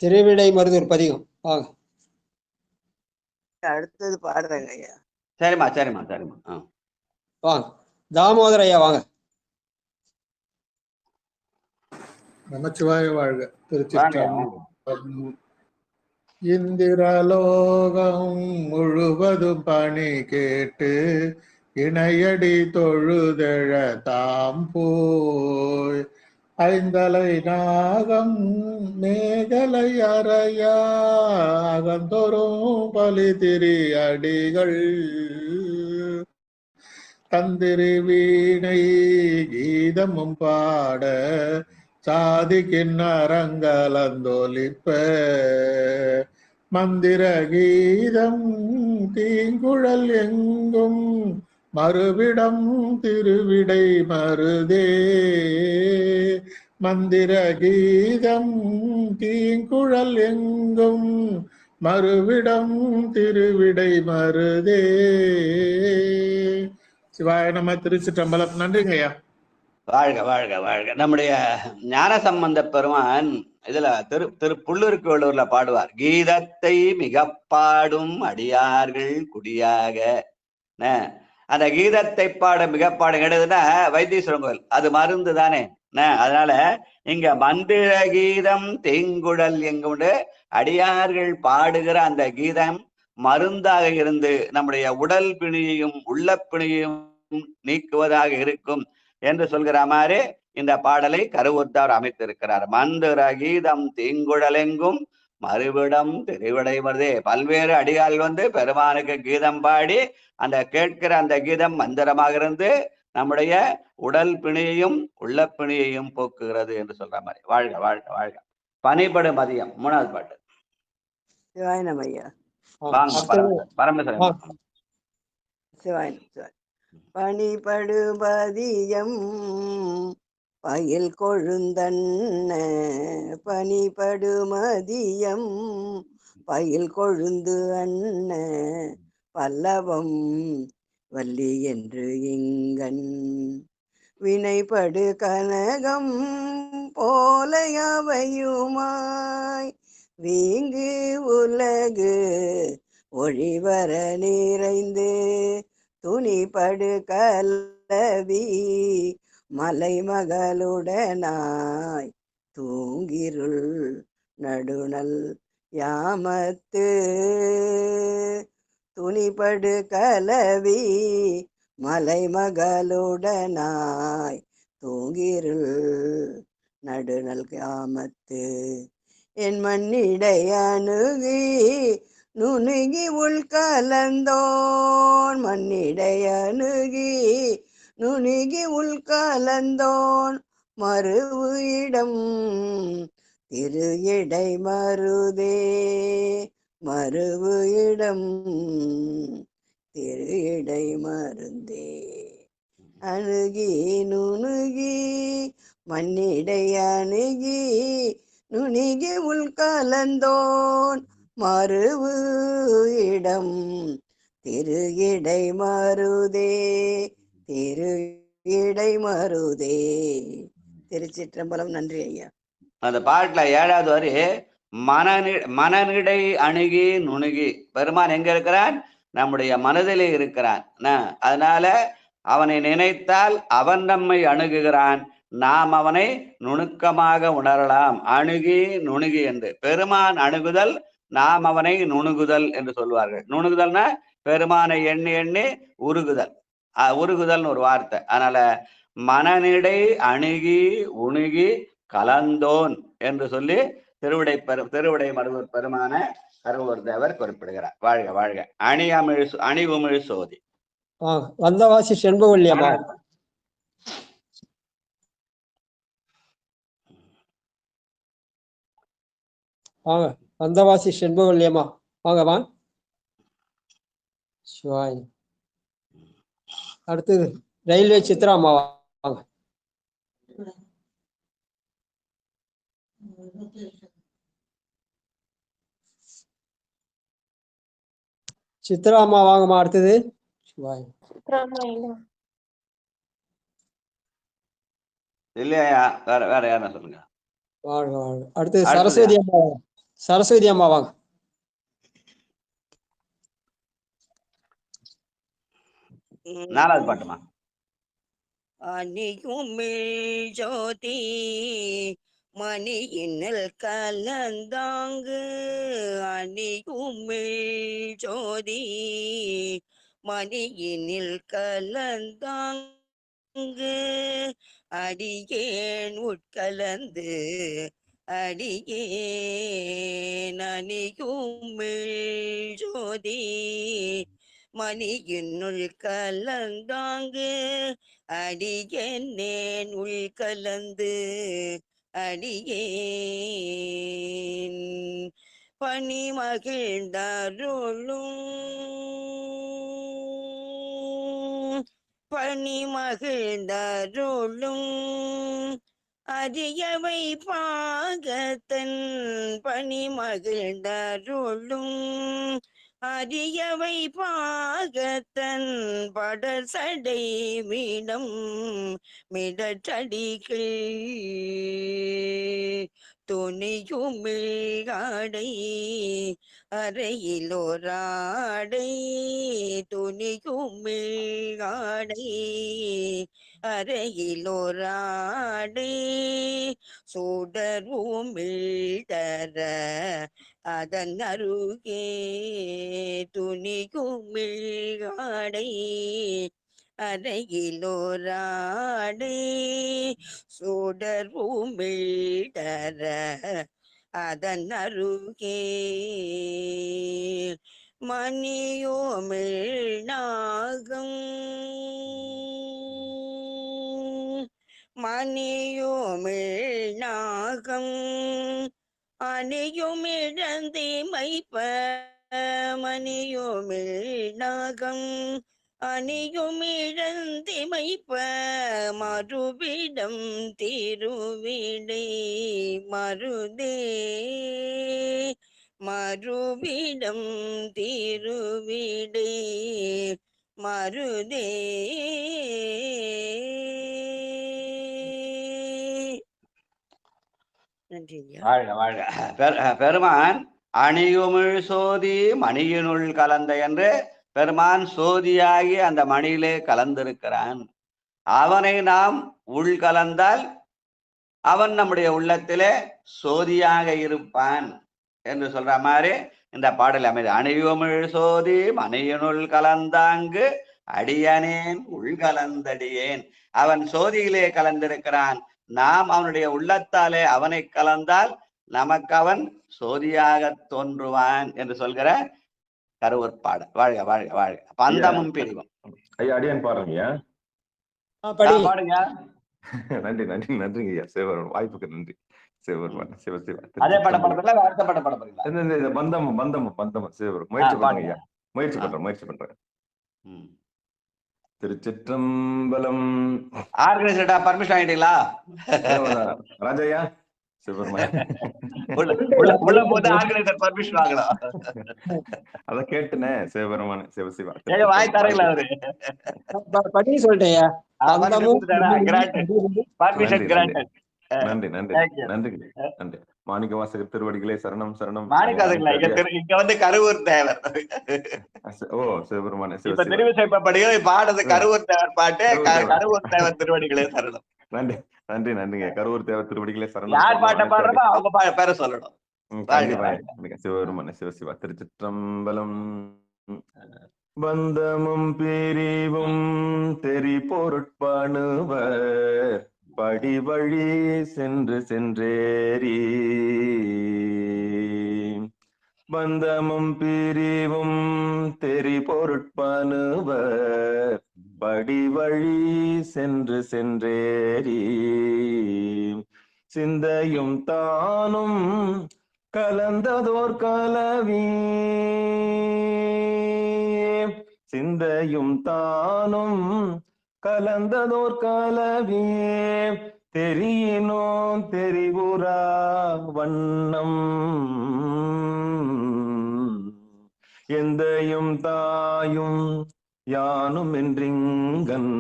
திருவிடை மருதூர் பதிகம். வாங்க. அடுத்தது பாடுறேங்க ஐயா. சரிம்மா. வாங்க. தாமோதர் ஐயா வாங்க. நமச்சிவாய வாழ்க. திருச்சிற்றம்பலம். இந்திரலோகம் முழுவதும் பணி கேட்டு இணையடி தொழுதெழ தாம் போய் ஐந்தலை நாகம் மேகலை அறையா அகந்தோறும் பலிதிரி அடிகள் தந்திரி வீணை கீதமும் பாட சாதி கிண்ணரங்கலந்தொலிப்ப மந்திர கீதம் தீங்குழல் எங்கும் மறுவிடம் திருவிடை மருதே மந்திர கீதம் தீங்குழல் எங்கும் மறுவிடம் திருவிடை மருதே. சிவாய நம. திருச்சிற்றம்பலம். நன்றிங்க ஐயா. வாழ்க வாழ்க வாழ்க. நம்முடைய ஞானசம்பந்த பெருமான் இதுல திரு புள்ளூருக்கு வள்ளூர்ல பாடுவார், கீதத்தை மிக பாடும் அடியார்கள் குடியாக. அந்த கீதத்தை பாட மிக பாடம் எடுதுன்னா வைத்தீஸ்வரன் கோயில், அது மருந்து தானே. அதனால இங்க மந்திர கீதம் தேங்குழல் எங்குண்டு அடியார்கள் பாடுகிற அந்த கீதம் மருந்தாக இருந்து நம்முடைய உடல் பிணியையும் உள்ள பிணியையும் நீக்குவதாக இருக்கும் என்று சொல்கிற மாதிரி இந்த பாடலை கருவூர்த்தார் அமைத்திருக்கிறார். மந்திர கீதம் தீங்குழலெங்கும் மறுவிடம் திருவிடை மருதே. பல்வேறு அடியார்கள் பெருமானுக்கு கீதம் பாடி அந்த கேட்கிற அந்த கீதம் மந்திரமாக இருந்து நம்முடைய உடல் பிணியையும் உள்ள பிணியையும் போக்குகிறது என்று சொல்ற மாதிரி. வாழ்க வாழ்க வாழ்க. பனிபடு மதியம் 3வது பாட்டு. சிவாயனமையா. வாங்க பரமேஸ்வரன். சிவாயனம். பனிபடு மதியம் பயில் கொழுந்தன்ன பனிபடு மதியம் பயில் கொழுந்து அன்ன பல்லவம் வள்ளி என்று இங்கன் வினைப்படு கனகம் போலையவையுமாய் வீங்கு உலகு ஒழிவர நிறைந்து துணிபடு கலவி மலைமகளுடனாய் தூங்கிருள் நடுநல் யாமத்து துணிபடு கலவி மலைமகளுடனாய் தூங்கிருள் நடுநல் யாமத்து என் மண்ணிடை அணுகி நுணுகி உள்கலந்தோன் மண்ணிடை அணுகி நுணுகி உள்கலந்தோன் மறுவு இடம் திரு இடை மருதே மறுவு இடம் திரு இடை மருந்தே அணுகி நுணுகி மண்ணிடை அணுகி நுணுகி உள்கலந்தோன் மறுவு இடம் திரு இடை மருதே திரு இடை மருதே. திருச்சிற்றம்பலம். நன்றி ஐயா. அந்த பாட்டுல 7வது வரி மனநிடை அணுகி நுணுகி. பெருமான் எங்க இருக்கிறான்? நம்முடைய மனதிலே இருக்கிறான். அதனால அவனை நினைத்தால் அவன் நம்மை அணுகுகிறான், நாம் அவனை நுணுக்கமாக உணரலாம். அணுகி நுணுகி என்று பெருமான் அணுகுதல், நாம் அவனை நுணுகுதல் என்று சொல்வார்கள். நுணுகுதல்னா பெருமானை எண்ணி எண்ணி உருகுதல், உருகுதல்னு ஒரு வார்த்தை. அதனால மனநிடை அணுகி உணுகி கலந்தோன் என்று சொல்லி திருவிடை மருதூர் பெருமான கருவூர் தேவர் குறிப்பிடுகிறார். வாழ்க வாழ்க. அணி உமிழ் சோதி. வந்தவாசி செண்பவல்லி அம்மா வாங்க. வந்தவாசி செண்பவல்லி அம்மா வாங்க வாங்க. சிவாய். அடுத்தது ரயில்வே சித்ரா அம்மா வாங்க. சித்ரா அம்மா வாங்கம்மா. அடுத்தது சிவாய். இல்லையா? வேற யாரா சொல்லுங்க. வாங்க வாங்க. அடுத்தது சரஸ்வதி அம்மா. சரஸ்வதி அம்மா வாங்க. நாலாவது பாட்டுமா? அணியுமிழ் ஜோதி மணியினில் கலந்தாங்கு அணியுமிழ் ஜோதி மணியினில் கலந்தாங்கு அடியேன் உட்கலந்து அடியேன் அணியுமிழ் ஜோதி மணியினுள் கலந்தாங்கு அடியேன் உள் கலந்து அடியேன் பனி மகிழ்ந்தருளும் பனி மகிழ்ந்தருளும் அரியவை பாகத்தன் பனி மகிழ்ந்தருளும் அரியவை பாகத்தன் படர் சடை வீடம் மிடற்றடிகள் துணியுமிழாடை அறையிலோராடை துணியுமிழாடை அறையிலோராடை சுடர்வுமிழ்தர அதன் அருகே துணியுமிழாடை அறையிலோராடை சுடர்வுமிழ்தர அதன் அருகே மணியோமிழ் நாகம் மணியோமிழ் நாகம் அணியுமிழந்தி மைப்ப மணியோமிழ் நாகம் அணியுமிழந்தி மைப்ப மறுவிடம் திருவிடை மருதே மறுவிடம் திருவிடை மருதே. நன்றி. வாழ்க வாழ்க. பெருமான் அணியுமிழ் சோதி மணியினுள் கலந்த என்று பெருமான் சோதியாகி அந்த மணியிலே கலந்திருக்கிறான். அவனை நாம் உள் கலந்தால் அவன் நம்முடைய உள்ளத்திலே சோதியாக இருப்பான் என்று சொல்ற மாதிரி இந்த பாடல் அமைது. அணியுமிழ் சோதி மணியினுள் கலந்தாங்கு அடியனேன் உள்கலந்தடியேன். அவன் சோதியிலே கலந்திருக்கிறான். நாம் அவனுடைய உள்ளத்தாலே அவனை கலந்தால் நமக்கு அவன் சோதியாக தோன்றுவான் என்று சொல்கிற கருவூர் பாடல். வாழ்க வாழ்க வாழ்க. பந்தமும் பிரிவும். ஐயா அடியான் பாருங்க. பாடுங்க. நன்றி நன்றி நன்றிங்க ஐயா. சிவபெருமான் வாய்ப்புக்கு நன்றி. சிவபெருமான் சிவசிவா. அதே படப்படத்துல அடுத்த படப்படுறீங்களா? பந்தம் பந்தம் பந்தம் சிவபெருமான் முயற்சி பண்ணுங்க ஐயா. முயற்சி பண்றேன். திருச்சிற்றம்பலம். ஆர்கனைசேட்டா பர்மிஷன் ஆயிட்டீங்களா ராஜையா? சிவபெருமான் உள்ள போது ஆர்கனைசர் பர்மிஷன் வாங்கலாம். அத கேட்டுனே சிவபெருமான் சிவசிவா. வாய் தரீங்களா அவரு? பண்ணி சொல்லிட்டேயா. Permission granted. நன்றி நன்றி நன்றி நன்றி. மாணிக்க வாசகர் திருவடிகளே சரணம் சரணம். இங்க வந்து கருவூர் தேவர். ஓ சிவபெருமானே இப்ப திருவிசைப்படுகிற பாடுறது கருவூர் தேவர் பாட்டு. கருவூர் தேவர் திருவடிகளே சரணம். நன்றி நன்றி நன்றிங்க. கருவூர் தேவர் திருவடிகளே சரணம். யார் பாட்டை பாடுறதோ அவங்க பேரை சொல்லணும். சிவபெருமானே சிவசிவா. திருச்சிற்றம்பலம். பந்தமும் பிரிவும் தெரி பொருட்பணுவர் படிவழி சென்று சென்றேரி. பந்தமும் பிரிவும் தெரி பொருட்பணுவர் படிவழி சென்று சென்றேரி. சிந்தையும் தானும் கலந்ததோர் கலவி. சிந்தையும் தானும் கலந்ததோர் கலவி. தெரியினோ தெரிவுரா வண்ணம். எந்தையும் தாயும் யானும் என்றிங்கன்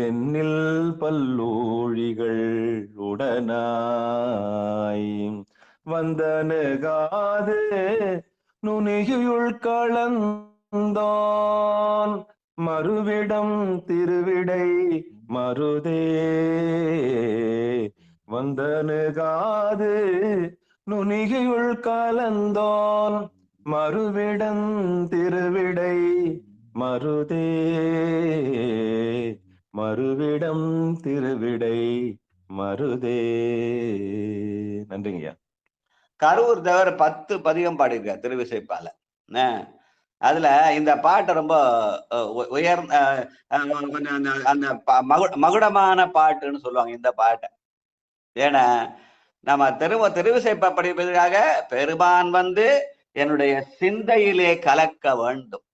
என்னில் பல்லூழிகள் உடனாய். வந்தனுகாது நுனியுள் கலந்தோன் மறுவிடம் திருவிடை மருதே வந்தனுகாது நுனிகையுள் கலந்தோன் மறுவிடம் திருவிடை மருதே மறுவிடம் திருவிடை மருதே. நன்றிங்கய்யா. கரூர் தேவர் 10 பதிகம் பாடியிருக்கார் திருவிசைப்பால. அதுல இந்த பாட்டை ரொம்ப உயர் அந்த மகுடமான பாட்டுன்னு சொல்லுவாங்க இந்த பாட்டை. ஏன்னா நம்ம திருவிசைப்பா படிப்பதற்காக பெருமான் வந்து என்னுடைய சிந்தையிலே கலக்க வேண்டும்.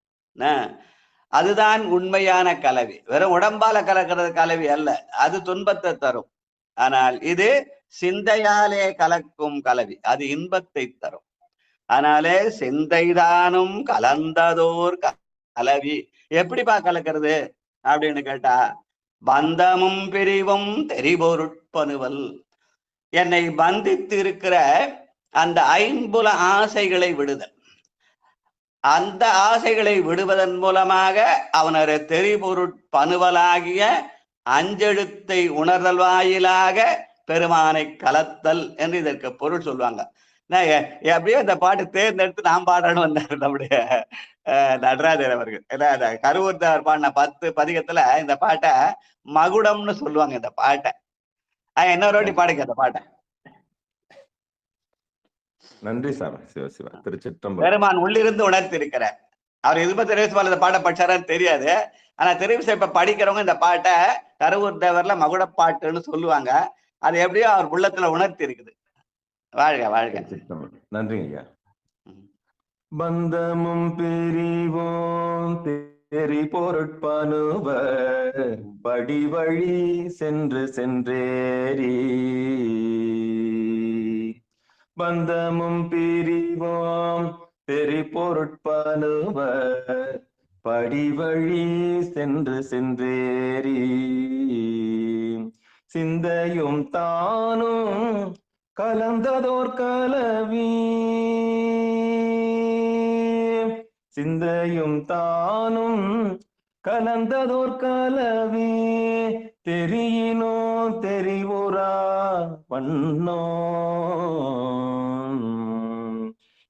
அதுதான் உண்மையான கலவி. வெறும் உடம்பால கலக்கிறது கலவி அல்ல, அது துன்பத்தை தரும். ஆனால் இது சிந்தையாலே கலக்கும் கலவி, அது இன்பத்தை தரும். ஆனாலே சிந்தைதானும் கலந்ததோர் கலவி. எப்படிப்பா கலக்கிறது அப்படின்னு கேட்டா, பந்தமும் பிரிவும் தெரிபொருட்பனுவல். என்னை பந்தித்து இருக்கிற அந்த ஐம்புல ஆசைகளை விடுதல், அந்த ஆசைகளை விடுவதன் மூலமாக அவனது தெரிபொருட்பனுவலாகிய அஞ்செழுத்தை உணர்தல் வாயிலாக பெருமானை கலத்தல் என்று இதற்கு பொருள் சொல்லுவாங்க. எப்படியோ இந்த பாட்டு தேர்ந்தெடுத்து நான் பாடணும் வந்தார் நம்முடைய நடராஜர் அவர்கள். ஏன்னா அந்த கருவூர்தார் பாடின 10 பதிகத்துல இந்த பாட்டை மகுடம்னு சொல்லுவாங்க. இந்த பாட்டை இன்னொரு வாட்டி பாடுங்க அந்த பாட்டை. நன்றி சார். சிவசிவா. திருச்சிற்றம்பலம். பெருமான் உள்ளிருந்து உணர்த்தி இருக்கிறார். அவர் எதிர்ப்பு தெரிவிச்சு இந்த பாட்டை படிச்சாரான்னு தெரியாது. ஆனா திருவிசைப்ப படிக்கிறவங்க இந்த பாட்டை கருவூர் தேவர்ல மகுடப்பாட்டுன்னு சொல்லுவாங்க. அது எப்படியோ அவர் உள்ளத்துல உணர்த்தி இருக்குது. வாழ்க வாழ்க. நன்றிங்க ஐயா. பந்தமும் பிரிவோம் தெரி பொருட்பனுவ படிவழி சென்று சென்றேரி. பந்தமும் பிரிவோம் தெரி பொருட்பனுவ படிவழி சென்று சென்றேரி. சிந்தையும் தானும் கலந்ததோர் கலவி. சிந்தையும் தானும் கலந்ததோர் கலவி. தெரியினோ தெரிவுரா பண்ணோ.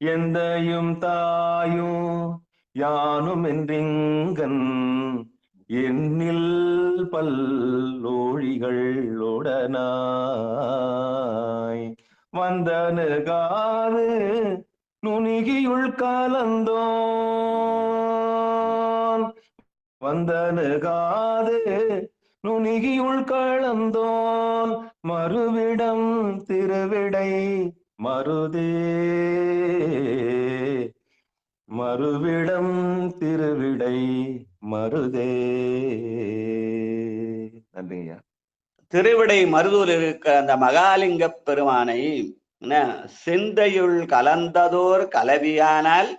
எந்தையும் தாயும் யானும் என்றிங்கன் எண்ணில் பல்லோழிகள் உடனாய். வந்தனுகாது நுனிகியுள் கலந்தோன். வந்தனுகாது நுனிகியுள் கலந்தோன் மறுவிடம் திருவிடை மருதே. மறுவிடம் திருவிடை மருதே. நன்றிங்கய்யா. திருவிடை மருதூர் இருக்கிற அந்த மகாலிங்க பெருமானை சிந்தையுள் கலந்ததோர் கலவியானால்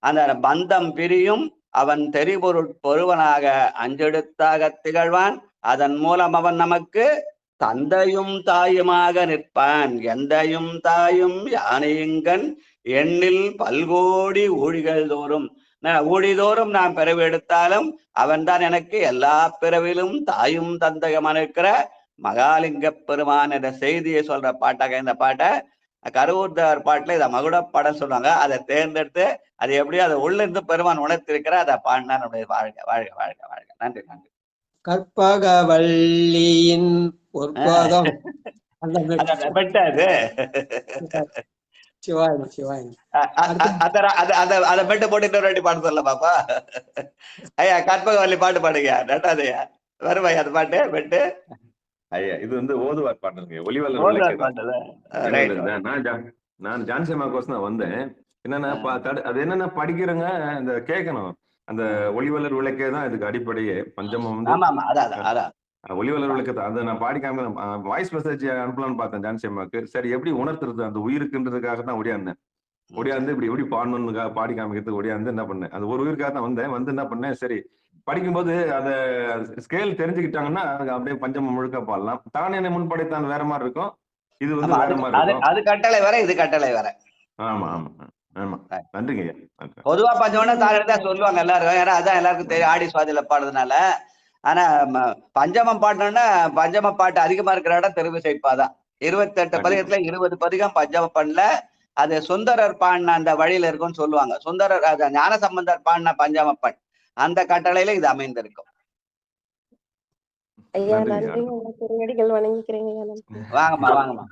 அந்த பந்தம் பிரியும். அவன் தெரிபொருட்பொருவனாக அஞ்செடுத்தாக திகழ்வான். அதன் மூலம் அவன் நமக்கு தந்தையும் தாயுமாக நிற்பான். எந்தையும் தாயும் யானையுங்கன் எண்ணில் பல்கோடி ஊழிகள் தோறும். ஊழிதோறும் நான் பிறவி எடுத்தாலும் அவன் தான் எனக்கு எல்லா பிறவிலும் தாயும் தந்தையுமான இருக்கிற மகாலிங்க பெருமான் என்ற செய்தியை சொல்ற பாட்டாக இந்த பாட்டை கருவூர்தார் பாட்டுல இதை மகுடப்பாடல் சொல்லுவாங்க. அதை தேர்ந்தெடுத்து அது எப்படியோ அதை உள்ள இருந்து பெருமான் உணர்த்திருக்கிற அதை பாடினா நம்முடைய வாழ்க வாழ்க வாழ்க வாழ்க. நன்றி நன்றி. கற்பகவல்லியின் பொற்பாதம் அதை மெட்டு போட்டு இன்னொரு வாட்டி பாட்டு சொல்ல பாப்பா. ஐயா கற்பகவல்லி பாட்டு பாடுங்க. நட்டாதையா வருவாய் அந்த பாட்டு மெட்டு. ஐயா இது வந்து ஓதுவார் பாட்டுங்க. ஒளிவலர் நான் ஜான்சிமா கோஸ் தான் வந்தேன். என்னன்னா அது என்னன்னா படிக்கிறவங்க இந்த கேட்கணும். அந்த ஒளிவலர் விளக்கே தான் இதுக்கு அடிப்படையே. பஞ்சமம் வந்து ஒளிவலர் விளக்கத்தை அதை நான் பாடிக்காம வாய்ஸ் மெசேஜ் அனுப்பலாம்னு பார்த்தேன் ஜான்சிமாக்கு. சரி எப்படி உணர்த்துறது அந்த உயிருக்குன்றதுக்காக தான் ஒடியாந்தேன். ஒடியாந்து இப்படி எப்படி பாடணும்னுக்காக பாடி காமிக்கிறதுக்கு ஒடியாந்து என்ன பண்ணேன். அது ஒரு உயிருக்காக தான் வந்தேன். வந்து என்ன பண்ணேன், சரி படிக்கும்போது அந்த ஸ்கேல் தெரிஞ்சுக்கிட்டாங்கன்னா அப்படியே பஞ்சமம் முழுக்க பாடலாம். தானே முன்படைத்தான் வேற மாதிரி இருக்கும், இது வந்து வேற மாதிரி இருக்கும். அது கட்டளை வேற, இது கட்டளை வேற. ஆமா ஆமா ஆமா. நன்றிங்க. பொதுவா பஞ்சம்னா தானே தான் சொல்லுவாங்க எல்லாரும். ஏன்னா அதான் எல்லாருக்கும் தெரியும் ஆடி சுவாதியில பாடுறதுனால. ஆனா பஞ்சமம் பாடணும்னா பஞ்சம பாட்டு அதிகமா இருக்கிற இடம் திருவிசைப்பாதான். 28 பதிகத்துல 20 பதிகம் பஞ்சம பண்ணல. அது சுந்தரர் பாடின அந்த வழியில இருக்கும்னு சொல்லுவாங்க. சுந்தரர் ஞான சம்பந்தர் பாடின பஞ்சம பண் அந்த கட்டளையில இது அமைந்திருக்கும். ஐயா நன்றி, திருவடிகள் வணங்கிக்கிறேங்க ஐயா. நன்றி. வாங்கம்மா வாங்கம்மா.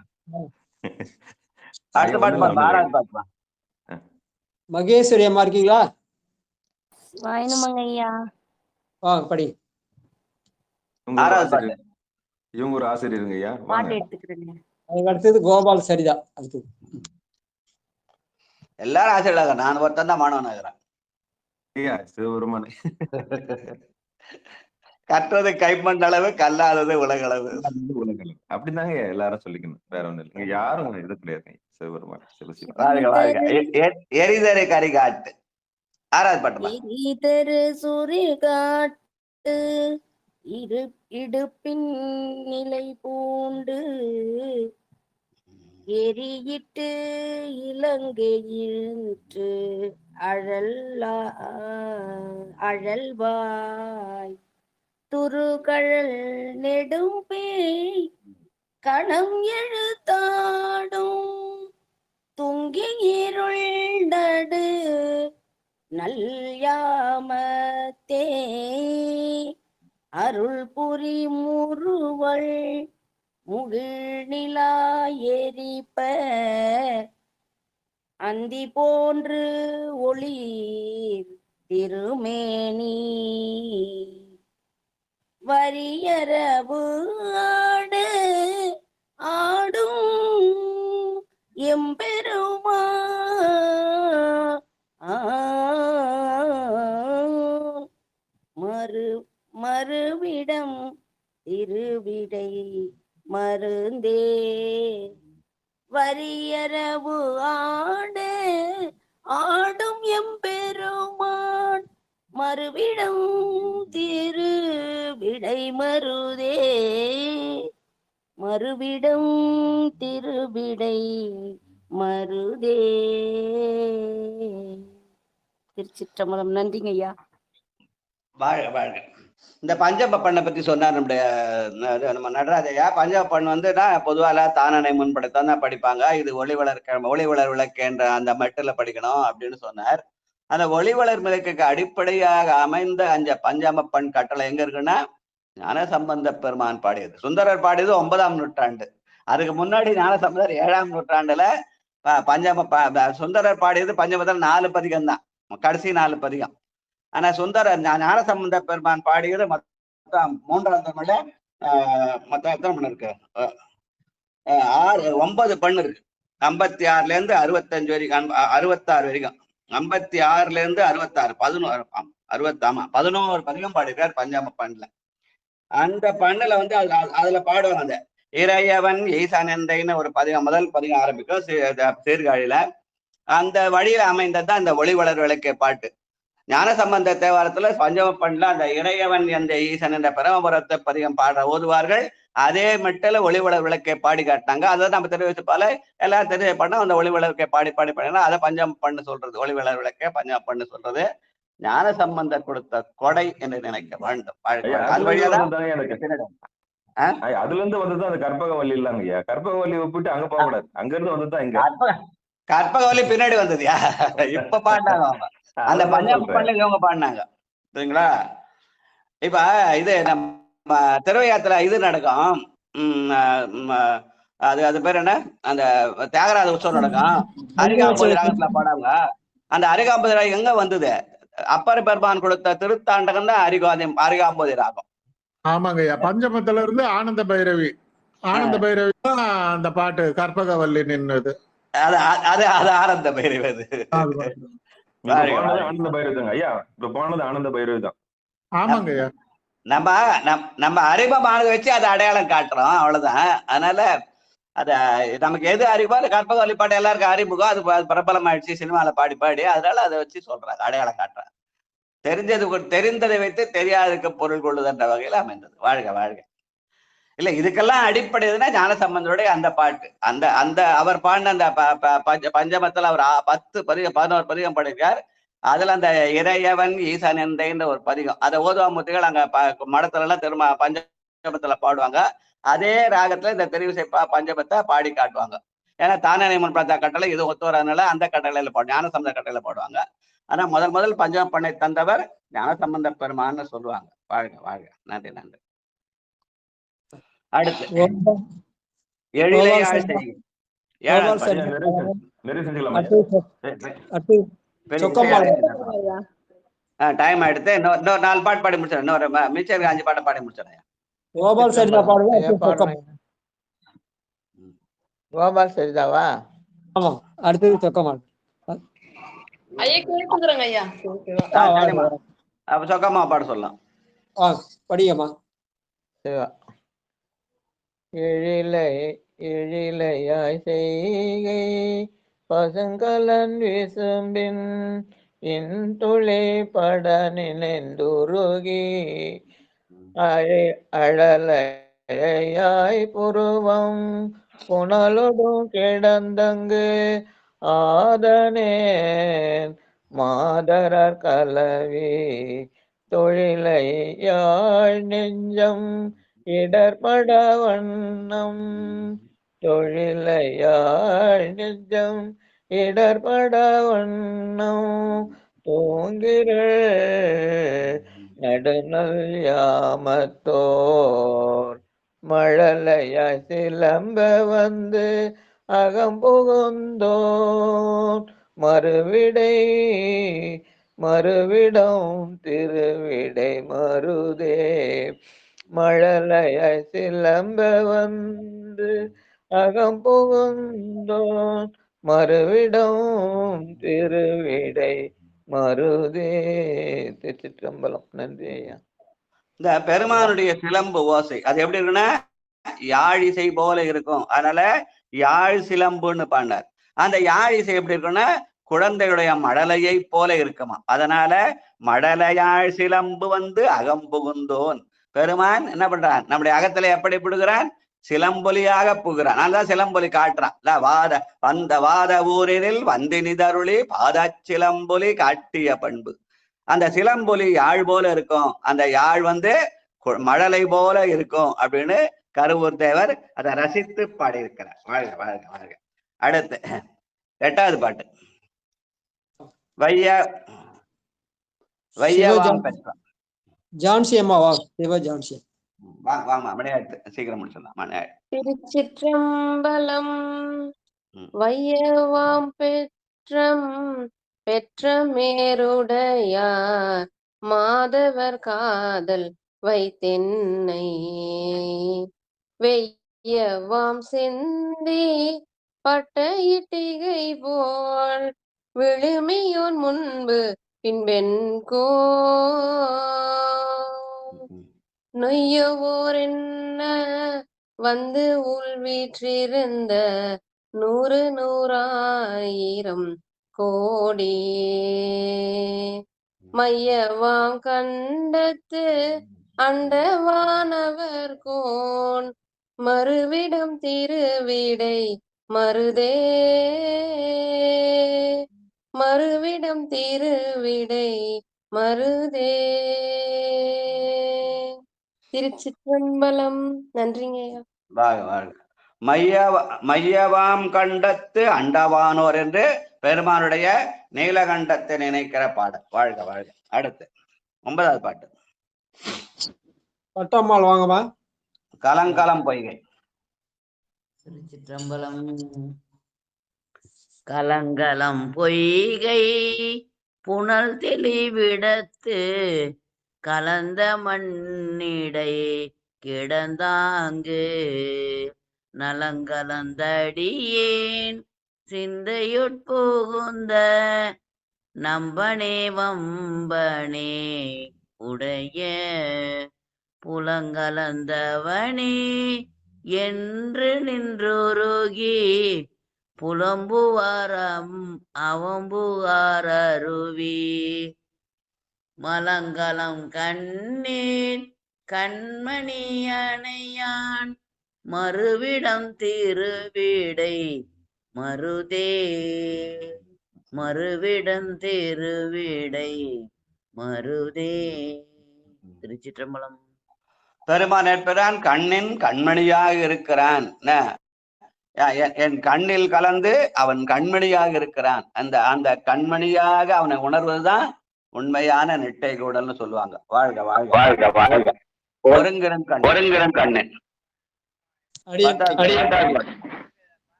அடுத்த பாட்டு பாருங்க, 6வது பாட்டு. மகேஸ்வரி அம்மா இருக்கீங்களா? வாயனுமங்க ஐயா. படி. 6வது பாட்டு. இவங்க ஒரு ஆசிரியருங்க ஐயா. பாட்டு எடுத்துக்கிறேங்க. அதுக்கு அடுத்தது கோபால் சரிதா. அடுத்தது எல்லாரும் ஆசிரியர், நான் ஒருத்தன் தான் மாணவனாகிறேன். சிவபெருமானே. கற்றது கைமண்டளவு, கல்லாதது உலகளவு. அப்படிதாங்க எல்லாரும் சொல்லிக்கணும், வேற ஒண்ணு இல்லைங்க. யாரும் இது கிடையாது. சிவபெருமான் சிவசிவ. எரிதரு கரிகாட்டு. 6வது பாட்டு. எரிதரு சூரியகாட்டு இடுப்பின் நிலை பூண்டு எரியிட்டு இலங்கையின்று அழல்வாய் துருகழல் நெடும் பேய் கணம் எழுத்தாடும் துங்கி இருள் நடு நல்யாமத்தே அருள் புரி முறுவள் முகிழ்நிலா எரிப்ப அந்தி போன்று ஒளிர் திருமேனி வரியரவு ஆடும் எம்பெருமா மறுவிடம் திருவிடை மருந்தே வரியரவு ஆடும் எம்பெருமான் மறுவிடம் திருவிடை மருதே மறுவிடம் திருவிடை மருதே. திருச்சிற்றம்பலம். நன்றிங்க ஐயா. வாழ்க வாழ்க. இந்த பஞ்சம பண்ணை பத்தி சொன்னார் நம்முடைய நம்ம நடராஜையா. பஞ்சம பண்ணு பொதுவாக தானனை முன்படுத்தான் தான் படிப்பாங்க. இது ஒளிவளர் விளக்கு அந்த மெட்டுல படிக்கணும் அப்படின்னு சொன்னார். அந்த ஒளிவளர் விளக்குக்கு அடிப்படையாக அமைந்த அந்த பஞ்சம பண் கட்டளை எங்க இருக்குன்னா ஞானசம்பந்த பெருமான் பாடியது. சுந்தரர் பாடியது 9ஆம் நூற்றாண்டு. அதுக்கு முன்னாடி ஞானசம்பந்தர் 7ஆம் நூற்றாண்டுல சுந்தரர் பாடியது பஞ்சமத்தில் 4 பதிகம் தான், கடைசி 4 பதிகம். ஆனா சுந்தரர் ஞானசம்பந்த பெருமான் பாடியது மொத்தம் 3ஆம் தமிழ்ல மொத்தம் எத்தனை பண்ணு இருக்கு? 9 பண்ணு இருக்கு. 56ல இருந்து 65 வரைக்கும், 66 வரைக்கும். 56ல இருந்து 66 11 பதிகம் பாடிருக்கார் பஞ்சாம பண்ணல. அந்த பண்ணுல அதுல பாடுவாங்க அந்த இறையவன் ஈசானந்தைன்னு ஒரு பதிகம், முதல் பதிகம் ஆரம்பிக்கும் சீர்காழியில. அந்த வழியில அமைந்ததுதான் அந்த ஒளிவளர் விளக்கே பாட்டு. ஞானசம்பந்த தேவாரத்துல பஞ்சம பண்ணல அந்த இறையவன் என்ற ஈசன் என்ற பிரமபுரத்தை பதிகம் பாடுற ஓதுவார்கள் அதே மெட்டில ஒளிவளர் விளக்கை பாடி காட்டினாங்க. அதை நம்ம தெரிவிச்சுப்பால எல்லாரும் தெரிஞ்ச பண்ண அந்த ஒளிவளர்க்கை பாடி பாடினா அதை பஞ்சம பண்ணு சொல்றது. ஒளிவளர் விளக்கே பஞ்சம பண்ணு சொல்றது ஞான சம்பந்தர் கொடுத்த கொடை என்று நினைக்க வேண்டும். அதுல இருந்து வந்துதான் அந்த கற்பகவல்லி இல்லாங்க ஐயா. கற்பகவல்லி விட்டு அங்க போக கூடாது, அங்க இருந்து வந்துதான் இங்க. கற்பகவல்லி பின்னாடி வந்ததுயா, இப்ப பாடினாங்க அந்த பஞ்சாப பண்ணல இவங்க பாடினாங்க. சரிங்களா? இப்ப இது நம்ம திருவையாத்துல இது நடக்கும். அது பேர் என்ன, அந்த தியாகராஜ உற்சவம் நடக்கும். அரிகாம்பதி ராகத்துல பாடாங்க. அந்த அரிகாம்பதி ராகம் எங்க வந்தது? அப்பர் பெருமான் கொடுத்த திருத்தாண்டகம் தான் அரிகாம்பதி ராகம். ஆமாங்க ஐயா. பஞ்சமத்துல இருந்து ஆனந்த பைரவி தான் அந்த பாட்டு கற்பகவல்லி நின்னது. அது ஆனந்த பைரவி. அது ஆனந்த பைரவி தான் ஐயா. இப்ப போனது ஆனந்த பைரவி தான். ஆமாங்க ஐயா. நம்ம அறிமுகமானதை வச்சு அதை அடையாளம் காட்டுறோம், அவ்வளவுதான். அதனால அத நமக்கு எது அறிமுகம், அந்த கற்பகவல்லி பாட்டு எல்லாருக்கும் அறிமுகம். அது பிரபலம் ஆயிடுச்சு சினிமால பாடி பாடி, அதனால அதை வச்சு சொல்றாங்க, அடையாளம் காட்டுறாங்க. தெரிந்ததை வைத்து தெரியாததுக்கு பொருள் கொள்ளுதன்ற வகையில அமைந்தது. வாழ்க வாழ்க. இல்ல இதுக்கெல்லாம் அடிப்படைனா ஞானசம்பந்தருடைய அந்த பாட்டு, அந்த அவர் பாடின அந்த பஞ்சமத்துல அவர் 10 பதிகம் 11 பதிகம் பாடிருக்கார். அதுல அந்த இறையவன் ஈசன் என்ற ஒரு பதிகம், அதை ஓதுவாமூர்த்திகள் அங்க மடத்துல எல்லாம் திரும்ப பஞ்சபத்துல பாடுவாங்க. அதே ராகத்துல இந்த தெரிவிசை பஞ்சபத்தை பாடி காட்டுவாங்க. ஏன்னா தானேமன் பிரார்த்தா கட்டளை இது ஒத்து வரதுனால அந்த கட்டளையில பாடு ஞானசம்பந்த கட்டளையில பாடுவாங்க. ஆனா முதல் பஞ்சம பண்ணை தந்தவர் ஞானசம்பந்த பெருமான்னு சொல்லுவாங்க. வாழ்க வாழ்க. நன்றி நன்றி. அடுத்து எழிலையாழ் செய்யும் டைம் ஆயிடுத்து. இன்னொரு 4 பாட்டு பாடி முடிச்சிடறேன். இன்னொரு மிச்சம் 5 பாட்டை பாடி முடிச்சிடறேன். கோபால் சரிதா பாடுங்க. கோபால் சரிதாவா? ஆமா, அடுத்தது சொக்கமாள். ஐயா கேட்டுக்கிறேங்க ஐயா. அப்ப சொக்கமா பாட சொல்லலாம். படியம்மா. எழிலையாய் செய்கை பசுங்கலன் விசும்பின் இன்துளி பட நினைந்துருகி அழலையாய் புருவம் புனலொடும் கிடந்தங்கு ஆதனேன் மாதரர் கலவி தொழிலை யாழ் நெஞ்சம் இடர்பட வண்ணம் தொழிலையாழ் நெஞ்சம் இடர்பட வண்ணம் தூங்கிற நடுநல் யாமத்தோர் மழலையாய் சிலம்ப வந்து அகம்புகுந்தோன் மறுவிடம் திருவிடை மருதே மழலையாய் சிலம்ப வந்து அகம்புகுந்தோன் மறுவிடம் திருவிடை மருதே. திருச்சிற்றம்பலம். நன்றி ஐயா. இந்த பெருமானுடைய சிலம்பு ஓசை அது எப்படி இருக்குன்னா யாழிசை போல இருக்கும். அதனால யாழ் சிலம்புன்னு பாண்டார். அந்த யாழிசை எப்படி இருக்குன்னா குழந்தையுடைய மழலையை போல இருக்குமா. அதனால மழலையாழ் சிலம்பு வந்து அகம்புகுந்தோன். பெருமான் என்ன பண்றான்? நம்முடைய அகத்துல எப்படி புடுகிறான்? சிலம்பொலியாக புகிறான். அதுதான் சிலம்பொலி காட்டுறான். வாத ஊரினில் வந்தினிதருளி பாதச்சிலம்பொலி காட்டிய பண்பு. அந்த சிலம்பொலி யாழ் போல இருக்கும். அந்த யாழ் வந்து மழலை போல இருக்கும் அப்படின்னு கருவூர் தேவர் அதை ரசித்து பாடியிருக்கிறார். வாழ்க வாழ்க வாழ்க. அடுத்து 8வது பாட்டு வையவாம் பெற்றான். ஜான்சி அம்மாவா? சிவ ஜான்சி. வாங்க மணியாயிடுத்து, சீக்கிரம் முடிச்சிடலாம். மணியாயிடு. திருச்சிற்றம்பலம். வையவாம் பெற்ற மேருடையார் மாதவர் காதல் வைத்தென்னை வெய்யவாம் செந்தி பட்ட இட்டிகை போல் விழுமியோன் முன்பு பின்பெண்கோ நொய்யவோர் என்ன வந்து உள்வீற்றிருந்த 100,000 கோடி மையவாம் கண்டத்து அண்டவானவர் கோன் மறுவிடம் திருவிடை மருதே மறுவிடம் திருவிடை மருதே. திருச்சிற்றம்பலம். நன்றிங்க ஐயா. வாழ்க வாழ்க. மையவாம் கண்டத்து அண்டவானோர் என்று பெருமானுடைய நீலகண்டத்தை நினைக்கிற பாடல். வாழ்க வாழ்க. அடுத்து 9வது பாட்டு பட்டம்மாள். வாங்கம்மா. கலங்கலம் பொய்கை. திருச்சிற்றம்பலம். கலங்கலம் பொய்கை புனல் தெளிவிடத்து கலந்த மண்ணிடை கிடந்தாங்கு நலங்கலந்தடியேன் சிந்தையுட்புகுந்த நம்பனே வம்பனே உடைய புலங்கலந்தவனே என்று நின்றுருகி புலம்புவாரம் அவம்புகாரருவி மலங்கலம் கண்ணீர் கண்மணி அணையான் மறுவிடம் திருவிடை மருதே. மறுவிடம் திருவிடை மருதே. திருச்சிற்றம்பலம். பெருமான் என்பதான் கண்ணின் கண்மணியாக இருக்கிறான். என் கண்ணில் கலந்து அவன் கண்மணியாக இருக்கிறான். அந்த அந்த கண்மணியாக அவனை உணர்வதுதான் உண்மையான நெட்டை கூடல்னு சொல்லுவாங்க. வாழ்க வாழ்க வாழ்க வாழ்க. ஒருங்கிறம் கண்ணன்.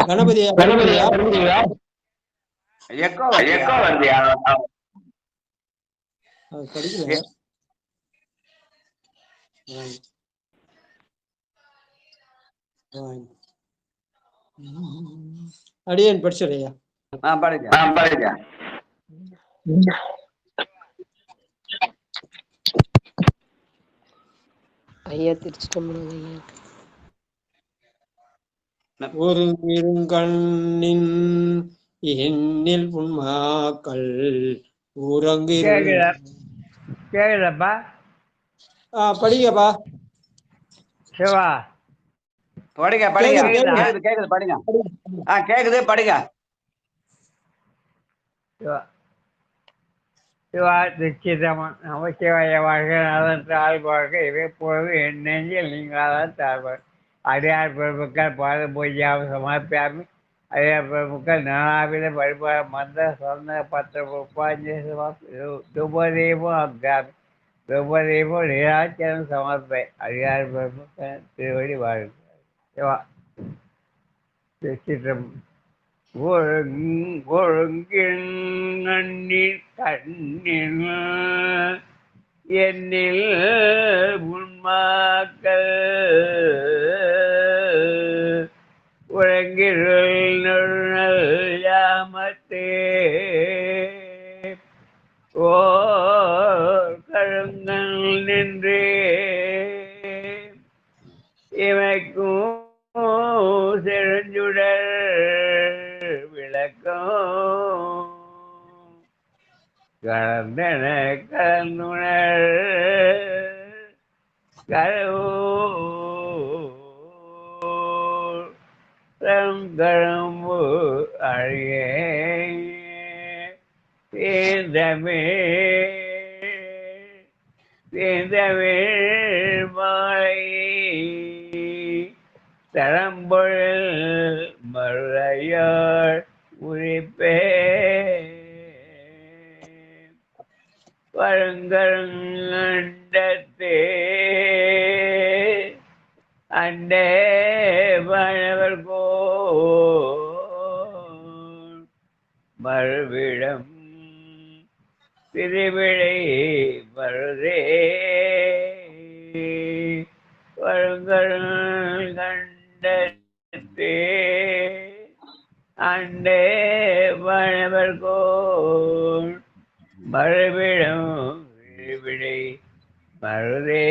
கணபதியா எக்கோ வருதியா? படிக்கல. அடியேன் படிச்சுறையா? படிக்க. ஐயா திருச்சிட்டம்பலம் ஐயா. ஒருங்கிருங்கண்ணின் எண்ணில் உண்மாக்கள் கேக்குதப்பா? படிங்கப்பா. சிவா படிங்க படிங்க. கேக்குது படிங்க. கேக்குது படிங்க. சிவா நிச்சயமன் நமச்சிவாய வாழ்க அதன் தாழ்வாழ்க இவை பொழுது என் நெஞ்சில் நீங்களாதான் தாழ்வார். அடியார் பெருமக்கள் பாத பூஜையாக சமர்ப்பியாமி. அடியார் பெருமக்கள் நானாவித வழிபாடு மந்த சொந்த பத்திர உபாஞ்ச துபதீபம் அப்காமி. துபதீபம் நிராச்சரம் சமர்ப்பை. அடியார் பெருமக்கள் திருவடி வாழ்க. சிவா நிச்சயம். ஒழுங்கின் கண்ணில் என்னில் உண்மாக்கள் உறங்கிருள் யாமத்தே ஓர் கழுங்கள் நின்றே இமைக்கும் செழுஞ்சுடர் விளக்கம் கலந்தன கலந்துணர் கரும்பு அழியே தேந்தமிழ் மாலை தரம்பொழில் மருளையார் உரிப்பே வருங்கருங்கண்டத்தே அண்டே வானவர் மறுவிடம் திருவிடை மருதே வருங்கருங்கண்டத்தே அண்டே வானவர் மறுவிடம் திருவிடை மருதே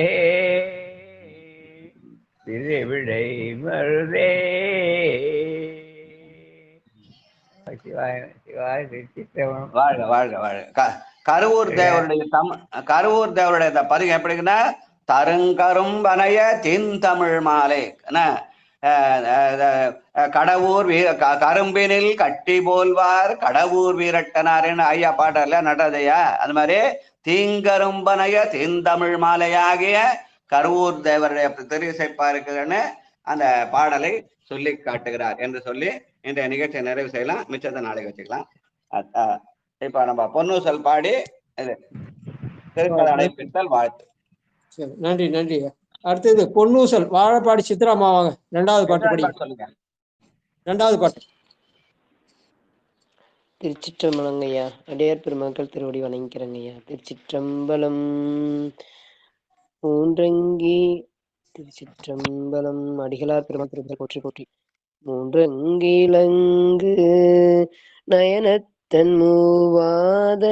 திருவிடை மருதே. வாழ்க வாழ்க வாழ்க. கருவூர் தேவருடைய பதிகம் எப்படின்னா, தருங்கரும் வனைய தென்தமிழ் மாலை கடவுர் கரும்பினில் கட்டி போல்வார் கடவுர் வீரட்டனார்னு ஐயா பாட்டர்ல நடதையா. அது மாதிரி தீங்கரும்பனைய தென்தமிழ் மாலையாகிய கருவூர் தேவருடைய தெரிவிசைப்பா இருக்குதுன்னு அந்த பாடலை சொல்லி காட்டுகிறார் என்று சொல்லி இன்றைய நிகழ்ச்சியை நிறைவு செய்யலாம். மிச்சத்தை நாளைக்கு வச்சுக்கலாம். இப்ப நம்ம பொன்னூசல் பாடி திருக்கடலை பித்தல் வாழ்த்து. நன்றி நன்றி. அடுத்தது பொன்னூசல் வாழப்பாடி சித்ராமா வாங்க. ரெண்டாவது பாட்டு படி சொல்லுங்க. ரெண்டாவது பாட்டு. திருச்சிற்றம்பலங்கய்யா. அடியார் பெருமக்கள் திருவடி வணங்கிக்கிறங்கய்யா. திருச்சிற்றம்பலம். மூன்றங்கி திருச்சிற்றம்பலம். அடிகளார் பெருமக்கள் போற்றி போற்றி. மூன்றங்கிலங்கு நயனத்தன் மூவாத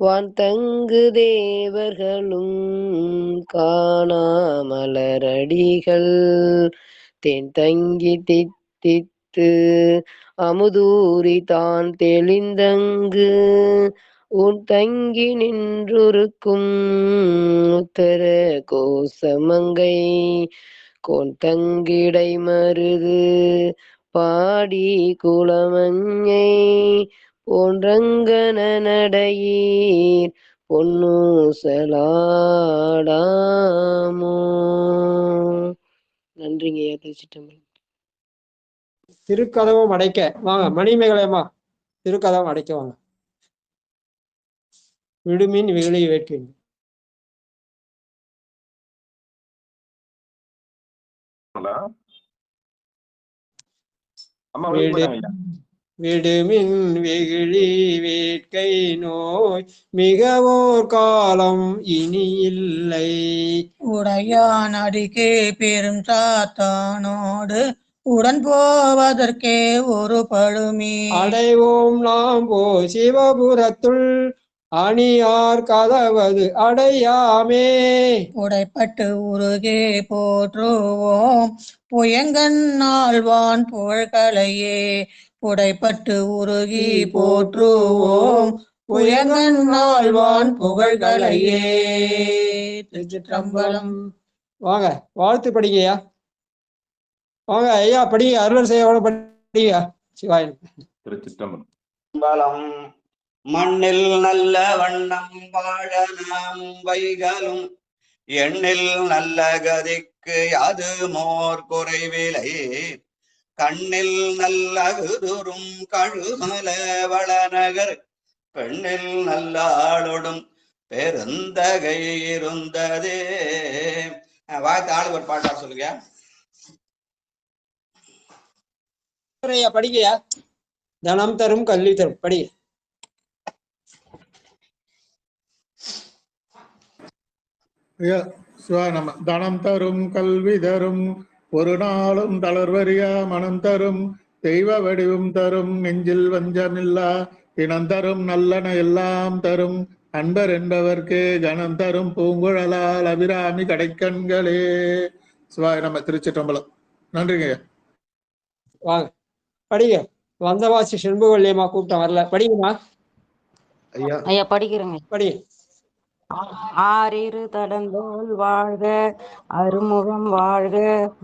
வான் தங்கு தேவர்களும் காணாமலரடிகள் தேன் தங்கி தித்தித்து அமுதூரி தான் தெளிந்தங்கு உன் தங்கி நின்றுருக்கும் உத்தர கோசமங்கை கோன் தங்கிடை மருது பாடி குளமஞ்சை போன்றங்கன நடையீர் பொன்னூசலாடாமோ. நன்றிங்க ஐயா. திருச்சிட்டம்பலம். திருக்கதவம் அடைக்க வாங்க. மணிமேகலையம்மா திருக்கதவம் அடைக்க வாங்க. விடுமின் விகளை வேட்கின். விடுமின் வெகுளி வேட்கை நோய் மிகவோர் காலம் இனி இல்லை. உடையான் அடிக்கே பெரும் சாத்தானோடு உடன் போவதற்கே ஒரு பழுமி. அடைவோம் நாம் போ சிவபுரத்துள் அணியார் கதவது அடையாமே. உடைப்பட்டு உருகே போற்றுவோம் புயங்கன் ஆழ்வான் புகழ்களையே. உடைப்பட்டு உருகி போற்றுவோம் புயங்கன் ஆழ்வான் புகழ்களையே. திருச்சிற்றம்பலம். வாங்க வாழ்த்து படிங்கய்யா. வாங்க ஐயா படிங்க. அருள் செய்ய படிங்க. சிவாயன். திருச்சிற்றம்பலம். மண்ணில் நல்ல வண்ணம் வாழ நாம் வைகளும் எண்ணில் நல்ல கதிக்கு அது மோர் குறைவிலை. கண்ணில் நல்ல குதுரும் கழுமல வளநகர் பெண்ணில் நல்ல ஆளோடும் பெருந்தகை இருந்ததே. வாழ்த்து ஆளுக்கு ஒரு பாட்டா சொல்லுங்க. படிங்கயா. தனம் தரும் கல்வி தரும் படி. நம்ம தனம் தரும் கல்வி தரும் ஒரு நாளும் தளர்வறியா மனம் தரும் தெய்வ வடிவும் தரும் நெஞ்சில் வஞ்சமில்லா இனம் தரும் நல்லன எல்லாம் தரும் அன்பர் என்பவர்க்கே கணம் தரும் பூங்குழலால் அபிராமி கடைக்கண்களே. சிவாய நம்ம. திருச்சிற்றம்பலம். நன்றிங்க. வாங்க படிங்க. வந்தவாசி செண்புவல்லியம்மா கூப்பிட்டேன் வரல. படிங்கம்மா. ஐயா படிக்கிறேங்க. படி. ஆறிரு தடந்தோள் வாழ்க அருமுகம் வாழ்க